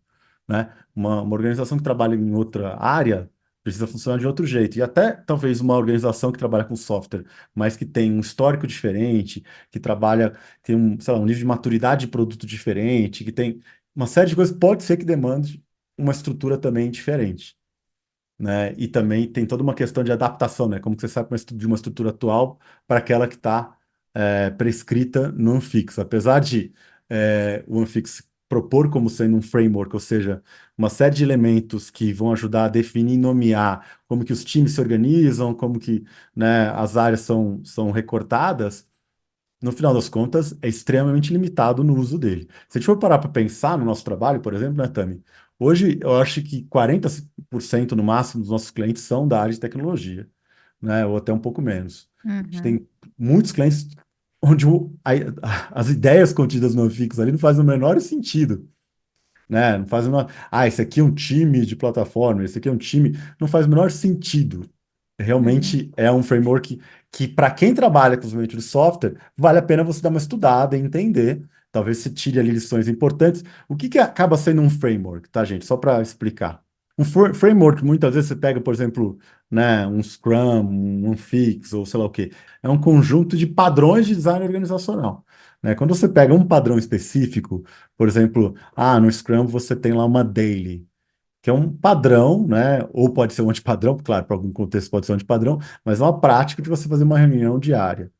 né? Uma organização que trabalha em outra área precisa funcionar de outro jeito. E até talvez uma organização que trabalha com software, mas que tem um histórico diferente, que trabalha, tem um, sei lá, um nível de maturidade de produto diferente, que tem uma série de coisas, pode ser que demande uma estrutura também diferente, né? E também tem toda uma questão de adaptação, né? Como que você sabe de uma estrutura atual para aquela que está prescrita no Anfix. Apesar de o Anfix propor como sendo um framework, ou seja, uma série de elementos que vão ajudar a definir e nomear como que os times se organizam, como que, né, as áreas são recortadas, no final das contas, é extremamente limitado no uso dele. Se a gente for parar para pensar no nosso trabalho, por exemplo, né, Tami? Hoje, eu acho que 40% no máximo dos nossos clientes são da área de tecnologia, né? Ou até um pouco menos. A gente Uhum, tem muitos clientes onde as ideias contidas no Fix ali não fazem o menor sentido, né? Não faz uma... esse aqui é um time de plataforma, esse aqui é um time... Não faz o menor sentido. uhum. Realmente é um framework que, para quem trabalha com desenvolvimento de software, vale a pena você dar uma estudada e entender. Talvez você tire ali lições importantes. O que acaba sendo um framework, tá, gente? Só para explicar. Um framework, muitas vezes você pega, por exemplo, né, um Scrum, um Fix, ou sei lá o quê. É um conjunto de padrões de design organizacional, né? Quando você pega um padrão específico, por exemplo, no Scrum você tem lá uma daily, que é um padrão, né? Ou pode ser um antipadrão, claro, para algum contexto pode ser um antipadrão, mas é uma prática de você fazer uma reunião diária,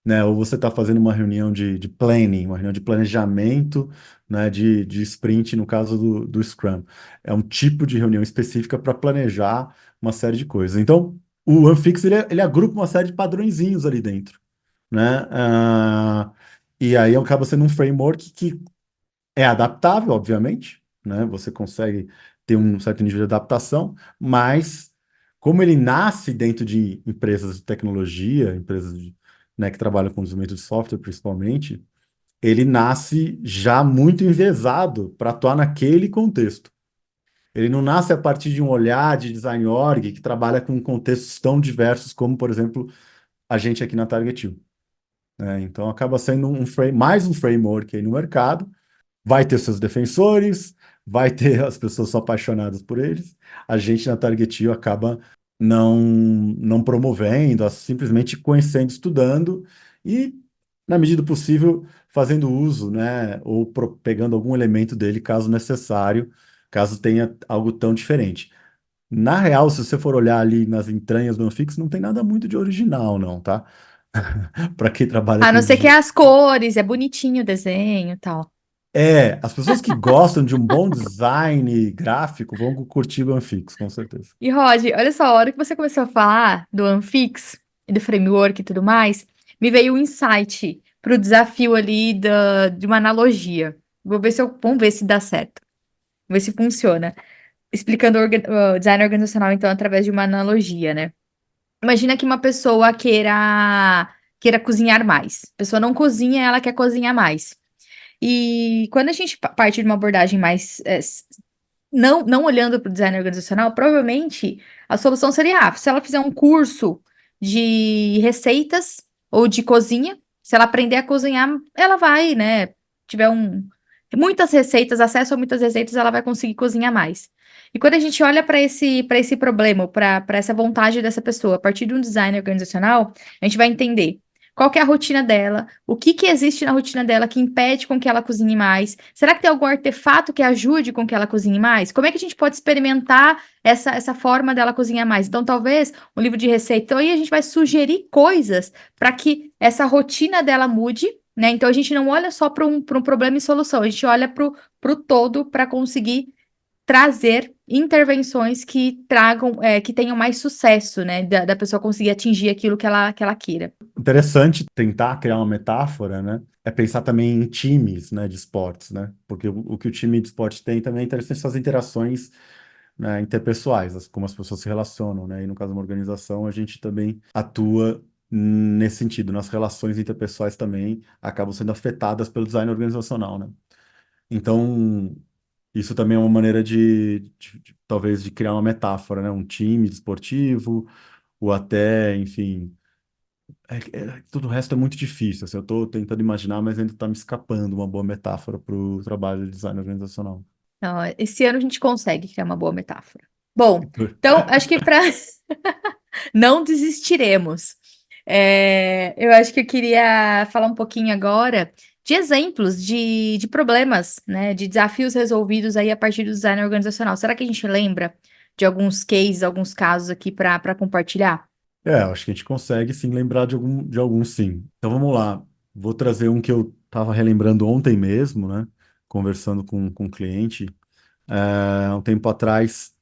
né? Ou você está fazendo uma reunião de planning, uma reunião de planejamento, né? De sprint, no caso do Scrum. É um tipo de reunião específica para planejar uma série de coisas. Então, o Anfix, ele agrupa uma série de padrõezinhos ali dentro, né? E aí acaba sendo um framework que é adaptável, obviamente, né? Você consegue ter um certo nível de adaptação, mas como ele nasce dentro de empresas de tecnologia, né, que trabalham com desenvolvimento de software principalmente, ele nasce já muito enviesado para atuar naquele contexto. Ele não nasce a partir de um olhar de design org que trabalha com contextos tão diversos como, por exemplo, a gente aqui na Target U, né? Então acaba sendo mais um framework aí no mercado, vai ter seus defensores, vai ter as pessoas só apaixonadas por eles. A gente na Targetil acaba não promovendo, simplesmente conhecendo, estudando e, na medida do possível, fazendo uso, né? Ou pegando algum elemento dele, caso necessário, caso tenha algo tão diferente. Na real, se você for olhar ali nas entranhas do Anfix, não tem nada muito de original, não, tá? Para quem trabalha A não com ser que é as cores, é bonitinho o desenho e tal. as pessoas que gostam de um bom design gráfico vão curtir o Anfix, com certeza. E Rod, olha só, a hora que você começou a falar do Anfix e do framework e tudo mais, me veio um insight. para o desafio ali de uma analogia. Vamos ver se dá certo. Vamos ver se funciona. Explicando o design organizacional, então, através de uma analogia, né? Imagina que uma pessoa queira cozinhar mais. A pessoa não cozinha, ela quer cozinhar mais. E quando a gente parte de uma abordagem mais não olhando para o design organizacional, provavelmente a solução seria, se ela fizer um curso de receitas ou de cozinha, se ela aprender a cozinhar, ela vai, né, tiver muitas receitas, acesso a muitas receitas, ela vai conseguir cozinhar mais. E quando a gente olha para esse problema, para essa vontade dessa pessoa, a partir de um design organizacional, a gente vai entender qual que é a rotina dela, o que que existe na rotina dela que impede com que ela cozinhe mais? Será que tem algum artefato que ajude com que ela cozinhe mais? Como é que a gente pode experimentar essa forma dela cozinhar mais? Então, talvez um livro de receita. Então, aí a gente vai sugerir coisas para que essa rotina dela mude, né? Então, a gente não olha só para um problema e solução, a gente olha para o todo para conseguir trazer intervenções que tragam, que tenham mais sucesso, né? Da pessoa conseguir atingir aquilo que ela queira. Interessante tentar criar uma metáfora, né? É pensar também em times, né, de esportes, né? Porque o que o time de esporte tem também é interessante essas interações, né, interpessoais, como as pessoas se relacionam, né? E no caso de uma organização, a gente também atua nesse sentido. Nas relações interpessoais também acabam sendo afetadas pelo design organizacional, né? Então, isso também é uma maneira talvez de criar uma metáfora, né? Um time esportivo, ou até, enfim, tudo o resto é muito difícil. Assim, eu estou tentando imaginar, mas ainda está me escapando uma boa metáfora para o trabalho de design organizacional. Então, esse ano a gente consegue criar uma boa metáfora. Bom, então acho que para não desistiremos. Eu acho que eu queria falar um pouquinho agora de exemplos de problemas, né, de desafios resolvidos aí a partir do design organizacional. Será que a gente lembra de alguns cases, alguns casos aqui para compartilhar? Acho que a gente consegue sim lembrar de algum sim. Então vamos lá. Vou trazer um que eu estava relembrando ontem mesmo, né? Conversando com um cliente. Um tempo atrás,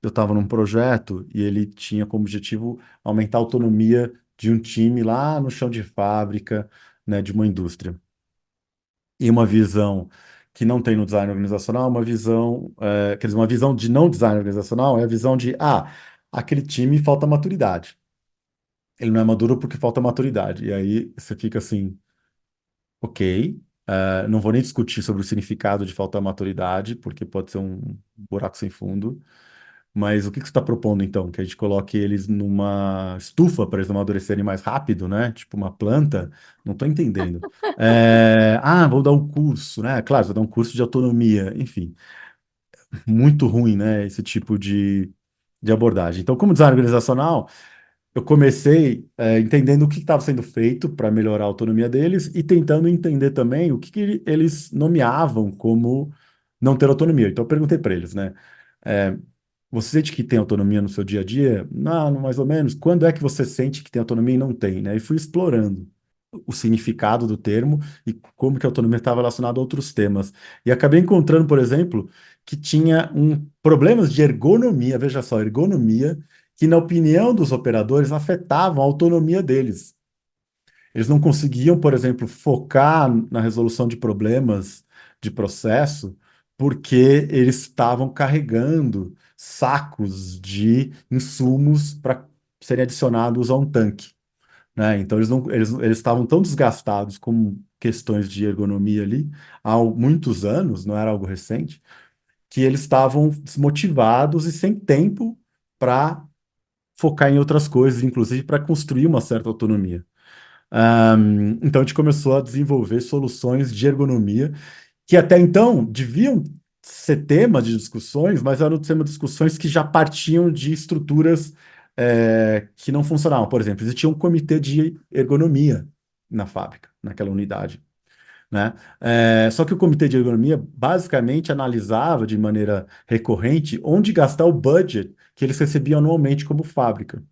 eu estava num projeto e ele tinha como objetivo aumentar a autonomia de um time lá no chão de fábrica, né, de uma indústria. E uma visão que não tem no design organizacional, quer dizer, uma visão de não design organizacional é a visão de, aquele time falta maturidade. Ele não é maduro porque falta maturidade. E aí você fica assim, ok, não vou nem discutir sobre o significado de falta maturidade, porque pode ser um buraco sem fundo. Mas o que que você está propondo, então? Que a gente coloque eles numa estufa para eles amadurecerem mais rápido, né? Tipo uma planta? Não estou entendendo. Vou dar um curso, né? Claro, vou dar um curso de autonomia. Enfim, muito ruim, né? Esse tipo de abordagem. Então, como design organizacional, eu comecei entendendo o que estava sendo feito para melhorar a autonomia deles e tentando entender também o que eles nomeavam como não ter autonomia. Então, eu perguntei para eles, né? É, Você sente que tem autonomia no seu dia a dia? Não, mais ou menos. Quando é que você sente que tem autonomia e não tem, né? E fui explorando o significado do termo e como que a autonomia estava relacionada a outros temas. E acabei encontrando, por exemplo, que tinha problemas de ergonomia, veja só, ergonomia, que, na opinião dos operadores, afetavam a autonomia deles. Eles não conseguiam, por exemplo, focar na resolução de problemas de processo, porque eles estavam carregando sacos de insumos para serem adicionados a um tanque, né? Então eles estavam tão desgastados com questões de ergonomia ali há muitos anos, não era algo recente, que eles estavam desmotivados e sem tempo para focar em outras coisas, inclusive para construir uma certa autonomia. Então a gente começou a desenvolver soluções de ergonomia que até então deviam ser tema de discussões, mas eram tema de discussões que já partiam de estruturas que não funcionavam. Por exemplo, existia um comitê de ergonomia na fábrica, naquela unidade, né? Só que o comitê de ergonomia basicamente analisava de maneira recorrente onde gastar o budget que eles recebiam anualmente como fábrica.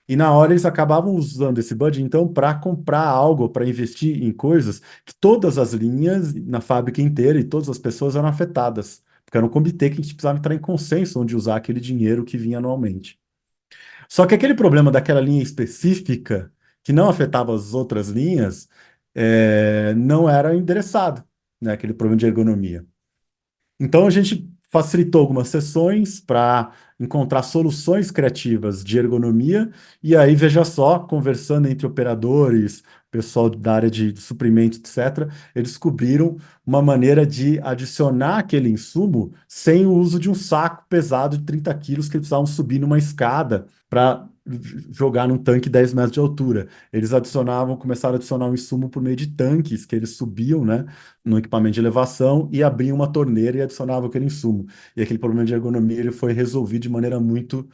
E na hora eles acabavam usando esse budget, então, para comprar algo, para investir em coisas que todas as linhas na fábrica inteira e todas as pessoas eram afetadas. Porque era um comitê que a gente precisava entrar em consenso onde usar aquele dinheiro que vinha anualmente. Só que aquele problema daquela linha específica, que não afetava as outras linhas, não era endereçado, né, aquele problema de ergonomia. Então a gente facilitou algumas sessões para encontrar soluções criativas de ergonomia, e aí veja só, conversando entre operadores, pessoal da área de suprimentos, etc., eles descobriram uma maneira de adicionar aquele insumo sem o uso de um saco pesado de 30 quilos que eles precisavam subir numa escada para jogar num tanque 10 metros de altura. Eles começaram a adicionar um insumo por meio de tanques que eles subiam, né, no equipamento de elevação e abriam uma torneira e adicionavam aquele insumo. E aquele problema de ergonomia ele foi resolvido de maneira muito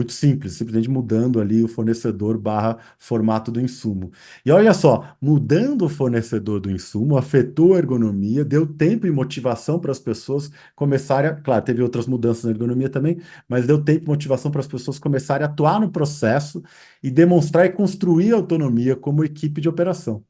simples, simplesmente mudando ali o fornecedor barra formato do insumo. E olha só, mudando o fornecedor do insumo afetou a ergonomia, deu tempo e motivação para as pessoas começarem claro, teve outras mudanças na ergonomia também, mas deu tempo e motivação para as pessoas começarem a atuar no processo e demonstrar e construir autonomia como equipe de operação.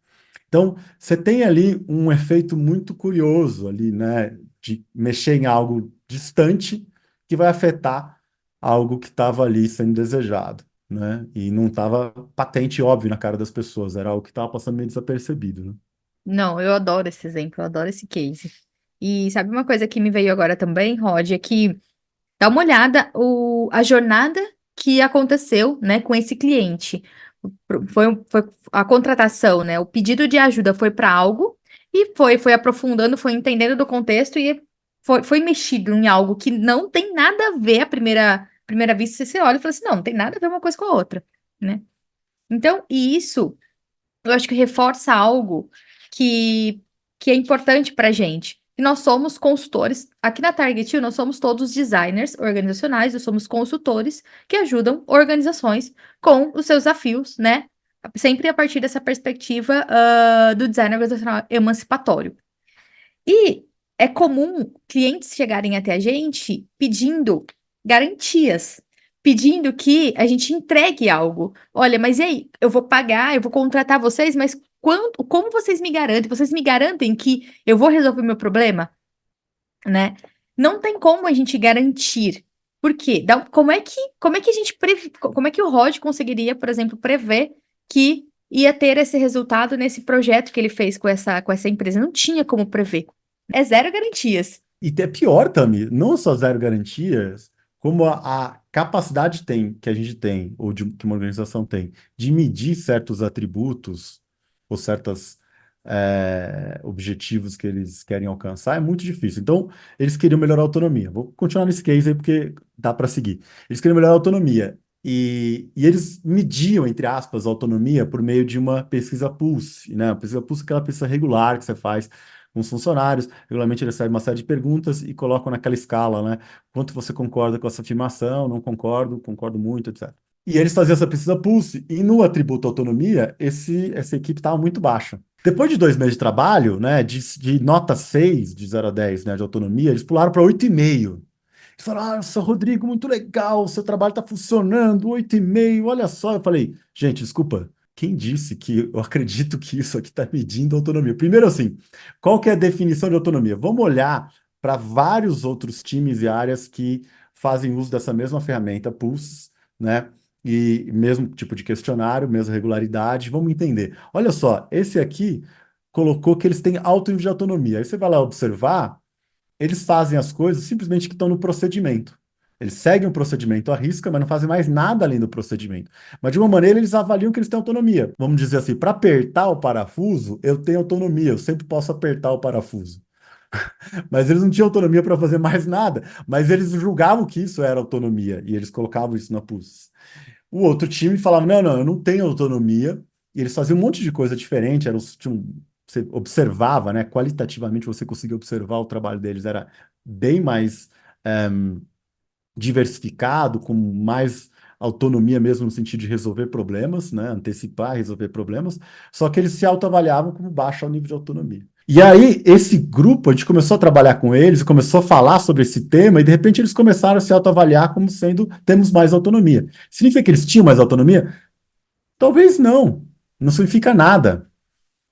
Então, você tem ali um efeito muito curioso ali, né, de mexer em algo distante que vai afetar algo que estava ali sendo desejado, né? E não estava patente e óbvio na cara das pessoas, era algo que estava passando meio desapercebido, né? Não, eu adoro esse exemplo, eu adoro esse case. E sabe uma coisa que me veio agora também, Rod, é que dá uma olhada a jornada que aconteceu, né, com esse cliente. Foi a contratação, né? O pedido de ajuda foi para algo e foi aprofundando, foi entendendo do contexto e foi mexido em algo que não tem nada a ver à primeira vista. Você olha e fala assim, não tem nada a ver uma coisa com a outra, né? Então, e isso eu acho que reforça algo que, que é importante para a gente. E nós somos consultores. Aqui na Target, nós somos todos designers organizacionais, nós somos consultores que ajudam organizações com os seus desafios, né? Sempre a partir dessa perspectiva, do design organizacional emancipatório. E é comum clientes chegarem até a gente pedindo garantias, pedindo que a gente entregue algo. Olha, mas e aí? Eu vou pagar, eu vou contratar vocês, mas como vocês me garantem? Vocês me garantem que eu vou resolver meu problema, né? Não tem como a gente garantir. Por quê? Como é que a gente como é que o Rod conseguiria, por exemplo, prever que ia ter esse resultado nesse projeto que ele fez com essa empresa? Não tinha como prever. É zero garantias. E é pior, Tami, não só zero garantias, como a capacidade que a gente tem, ou que uma organização tem, de medir certos atributos ou certos objetivos que eles querem alcançar, é muito difícil. Então, eles queriam melhorar a autonomia. Vou continuar nesse case aí, porque dá para seguir. Eles queriam melhorar a autonomia. E eles mediam, entre aspas, a autonomia por meio de uma pesquisa Pulse, né? A pesquisa Pulse é aquela pesquisa regular que você faz com os funcionários. Regularmente eles recebem uma série de perguntas e colocam naquela escala, né? Quanto você concorda com essa afirmação, não concordo, concordo muito, etc. E eles faziam essa pesquisa Pulse, e no atributo autonomia, essa equipe estava muito baixa. Depois de 2 meses de trabalho, né, de nota 6, de 0 a 10, né, de autonomia, eles pularam para 8,5. Eles falaram, seu Rodrigo, muito legal, seu trabalho está funcionando, 8,5, olha só. Eu falei, gente, desculpa, quem disse que eu acredito que isso aqui está medindo autonomia? Primeiro, assim, qual que é a definição de autonomia? Vamos olhar para vários outros times e áreas que fazem uso dessa mesma ferramenta, Pulse, né? E mesmo tipo de questionário, mesma regularidade, vamos entender. Olha só, esse aqui colocou que eles têm alto nível de autonomia. Aí você vai lá observar, eles fazem as coisas simplesmente que estão no procedimento. Eles seguem o procedimento à risca, mas não fazem mais nada além do procedimento. Mas de uma maneira eles avaliam que eles têm autonomia. Vamos dizer assim, para apertar o parafuso, eu tenho autonomia, eu sempre posso apertar o parafuso. Mas eles não tinham autonomia para fazer mais nada. Mas eles julgavam que isso era autonomia e eles colocavam isso na PUS. O outro time falava: não, não, eu não tenho autonomia. E eles faziam um monte de coisa diferente. Você observava, né? Qualitativamente você conseguia observar o trabalho deles. Era bem mais diversificado, com mais autonomia mesmo no sentido de resolver problemas, né? Antecipar, resolver problemas. Só que eles se autoavaliavam como baixo ao nível de autonomia. E aí, esse grupo, a gente começou a trabalhar com eles, começou a falar sobre esse tema, e de repente eles começaram a se autoavaliar como sendo, temos mais autonomia. Significa que eles tinham mais autonomia? Talvez não. Não significa nada.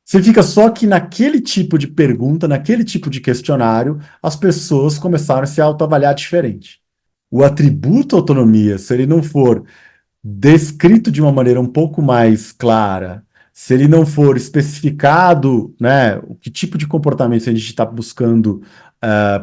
Significa só que naquele tipo de pergunta, naquele tipo de questionário, as pessoas começaram a se autoavaliar diferente. O atributo autonomia, se ele não for descrito de uma maneira um pouco mais clara, se ele não for especificado, né, o que tipo de comportamento a gente está buscando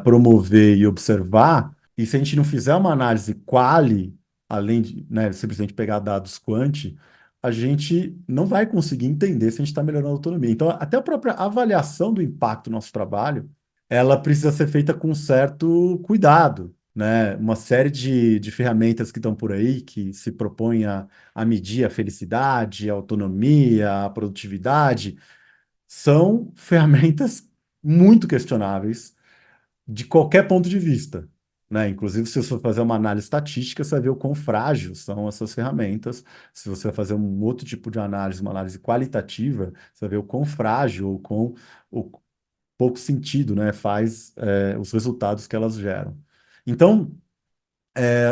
promover e observar, e se a gente não fizer uma análise quali, além de, né, simplesmente pegar dados quanti, a gente não vai conseguir entender se a gente está melhorando a autonomia. Então, até a própria avaliação do impacto do nosso trabalho, ela precisa ser feita com certo cuidado, né? Uma série de ferramentas que estão por aí, que se propõem a medir a felicidade, a autonomia, a produtividade, são ferramentas muito questionáveis de qualquer ponto de vista, né? Inclusive, se você for fazer uma análise estatística, você vai ver o quão frágeis são essas ferramentas. Se você vai fazer um outro tipo de análise, uma análise qualitativa, você vai ver o quão frágil, o pouco sentido, né, faz os resultados que elas geram. Então,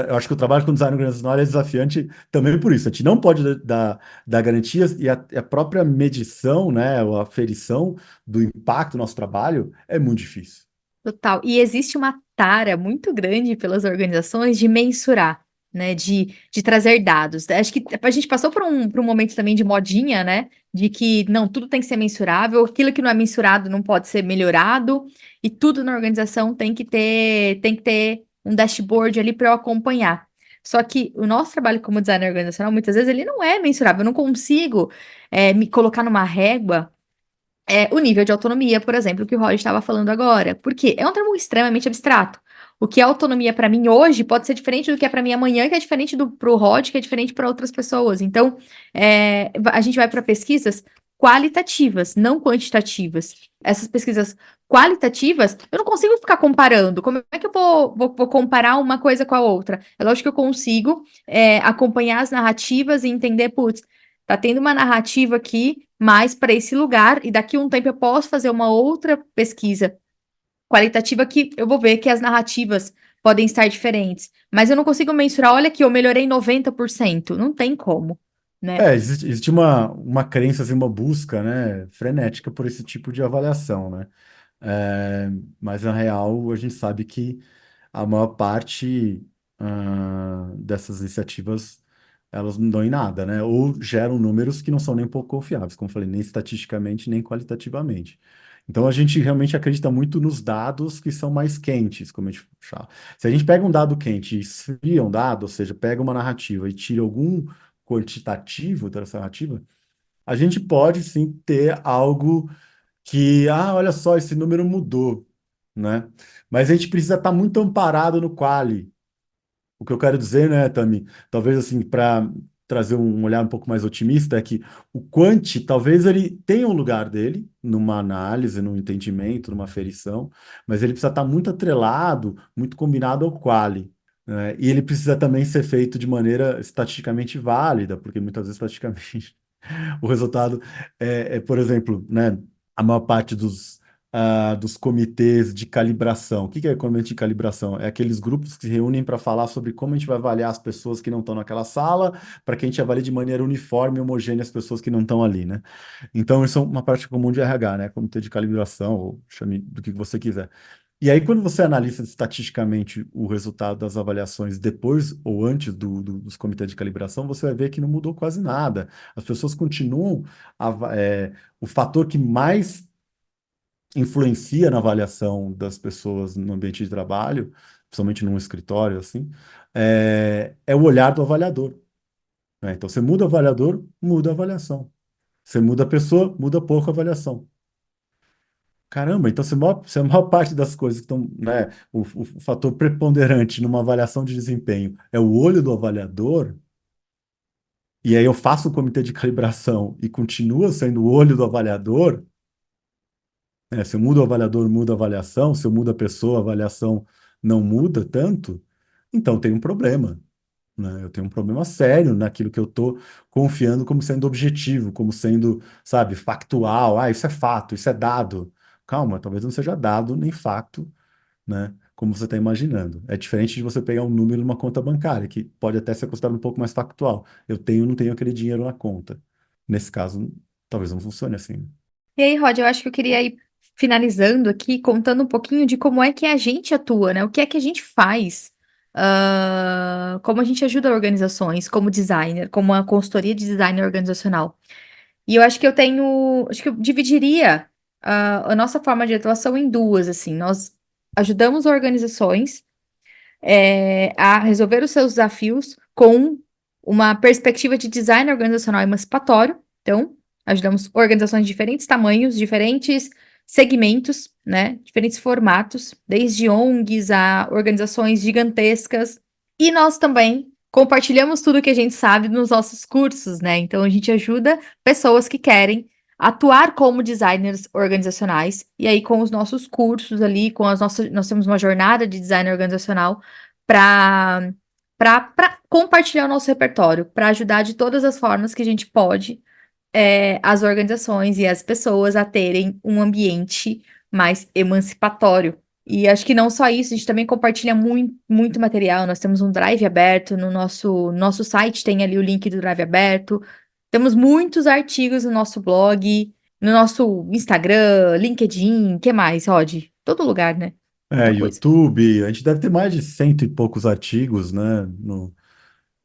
eu acho que o trabalho com design organizacional é desafiante também por isso. A gente não pode dar garantias e a própria medição, né, ou a aferição do impacto do nosso trabalho é muito difícil. Total. E existe uma tara muito grande pelas organizações de mensurar, né? De trazer dados. Acho que a gente passou por um momento também de modinha, né? De que não, tudo tem que ser mensurável, aquilo que não é mensurado não pode ser melhorado, e tudo na organização tem que ter um dashboard ali para eu acompanhar. Só que o nosso trabalho como designer organizacional, muitas vezes, ele não é mensurável. Eu não consigo me colocar numa régua o nível de autonomia, por exemplo, que o Roy estava falando agora. Porque é um termo extremamente abstrato. O que é autonomia para mim hoje pode ser diferente do que é para mim amanhã, que é diferente para o Rod, que é diferente para outras pessoas. Então, a gente vai para pesquisas qualitativas, não quantitativas. Essas pesquisas qualitativas, eu não consigo ficar comparando. Como é que eu vou comparar uma coisa com a outra? É lógico que eu consigo acompanhar as narrativas e entender, putz, tá tendo uma narrativa aqui mais para esse lugar, e daqui a um tempo eu posso fazer uma outra pesquisa qualitativa que eu vou ver que as narrativas podem estar diferentes. Mas eu não consigo mensurar, olha aqui, eu melhorei 90%. Não tem como, né? Existe uma crença, assim, uma busca, né, frenética por esse tipo de avaliação, né? Mas, na real, a gente sabe que a maior parte dessas iniciativas, elas não dão em nada, né? Ou geram números que não são nem um pouco confiáveis, como eu falei, nem estatisticamente, nem qualitativamente. Então, a gente realmente acredita muito nos dados que são mais quentes, como a gente fala. Se a gente pega um dado quente e esfria um dado, ou seja, pega uma narrativa e tira algum quantitativo dessa narrativa, a gente pode sim ter algo que, olha só, esse número mudou, né? Mas a gente precisa estar muito amparado no quali. O que eu quero dizer, né, Tami, talvez assim, para trazer um olhar um pouco mais otimista, é que o quanti, talvez ele tenha um lugar dele numa análise, num entendimento, numa aferição, mas ele precisa estar muito atrelado, muito combinado ao quali, né? E ele precisa também ser feito de maneira estatisticamente válida, porque muitas vezes estatisticamente o resultado por exemplo, né, a maior parte dos comitês de calibração. O que que é comitê de calibração? É aqueles grupos que se reúnem para falar sobre como a gente vai avaliar as pessoas que não estão naquela sala, para que a gente avalie de maneira uniforme e homogênea as pessoas que não estão ali, né? Então, isso é uma prática comum de RH, né? Comitê de calibração, ou chame do que você quiser. E aí, quando você analisa estatisticamente o resultado das avaliações depois ou antes dos comitês de calibração, você vai ver que não mudou quase nada. As pessoas continuam. O fator que mais influencia na avaliação das pessoas no ambiente de trabalho, principalmente num escritório, assim, é o olhar do avaliador, né? Então, você muda o avaliador, muda a avaliação. Você muda a pessoa, muda pouco a avaliação. Caramba, então se a maior parte das coisas que estão, né, o fator preponderante numa avaliação de desempenho é o olho do avaliador, e aí eu faço o comitê de calibração e continua sendo o olho do avaliador, né, se eu mudo o avaliador, muda a avaliação, se eu mudo a pessoa, a avaliação não muda tanto, então tem um problema, né? Eu tenho um problema sério naquilo que eu estou confiando como sendo objetivo, como sendo, sabe, factual. Isso é fato, isso é dado. Calma, talvez não seja dado nem fato, né? Como você está imaginando. É diferente de você pegar um número numa conta bancária, que pode até ser considerado um pouco mais factual. Eu tenho ou não tenho aquele dinheiro na conta. Nesse caso, talvez não funcione assim. E aí, Rod, eu acho que eu queria ir finalizando aqui, contando um pouquinho de como é que a gente atua, né? O que é que a gente faz, como a gente ajuda organizações, como designer, como uma consultoria de design organizacional. E eu acho que acho que eu dividiria a nossa forma de atuação em duas, assim. Nós ajudamos organizações a resolver os seus desafios com uma perspectiva de design organizacional emancipatório. Então, ajudamos organizações de diferentes tamanhos, diferentes segmentos, né? Diferentes formatos, desde ONGs a organizações gigantescas. E nós também compartilhamos tudo que a gente sabe nos nossos cursos, né? Então, a gente ajuda pessoas que querem atuar como designers organizacionais. E aí, com os nossos cursos ali, com as nossas, nós temos uma jornada de design organizacional para para compartilhar o nosso repertório, para ajudar de todas as formas que a gente pode as organizações e as pessoas a terem um ambiente mais emancipatório. E acho que não só isso, a gente também compartilha muito material. Nós temos um Drive aberto no nosso site, tem ali o link do Drive aberto. Temos muitos artigos no nosso blog, no nosso Instagram, LinkedIn, que mais, Rod? Todo lugar, né? Muita coisa. YouTube, a gente deve ter mais de cento e poucos artigos, né, no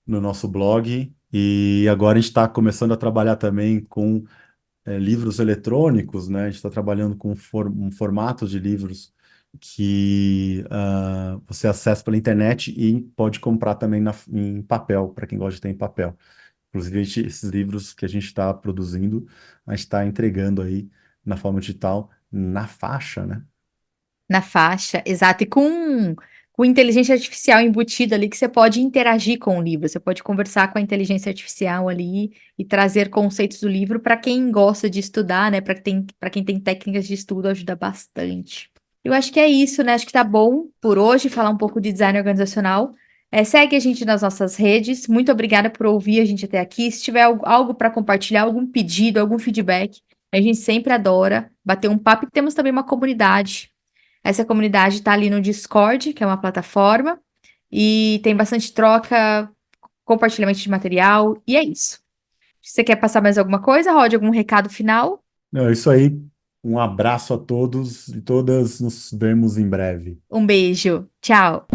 nosso blog. E agora a gente está começando a trabalhar também com livros eletrônicos, né? A gente está trabalhando com um formato de livros que você acessa pela internet e pode comprar também em papel, para quem gosta de ter em papel. Inclusive, esses livros que a gente está produzindo, a gente está entregando aí na forma digital, na faixa, né? Na faixa, exato. E com inteligência artificial embutida ali, que você pode interagir com o livro, você pode conversar com a inteligência artificial ali e trazer conceitos do livro para quem gosta de estudar, né? Para quem tem técnicas de estudo, ajuda bastante. Eu acho que é isso, né? Acho que tá bom por hoje falar um pouco de design organizacional. Segue a gente nas nossas redes. Muito obrigada por ouvir a gente até aqui. Se tiver algo para compartilhar, algum pedido, algum feedback, a gente sempre adora bater um papo e temos também uma comunidade. Essa comunidade está ali no Discord, que é uma plataforma, e tem bastante troca, compartilhamento de material, e é isso. Você quer passar mais alguma coisa, Rod? Algum recado final? Não, é isso aí. Um abraço a todos e todas. Nos vemos em breve. Um beijo. Tchau.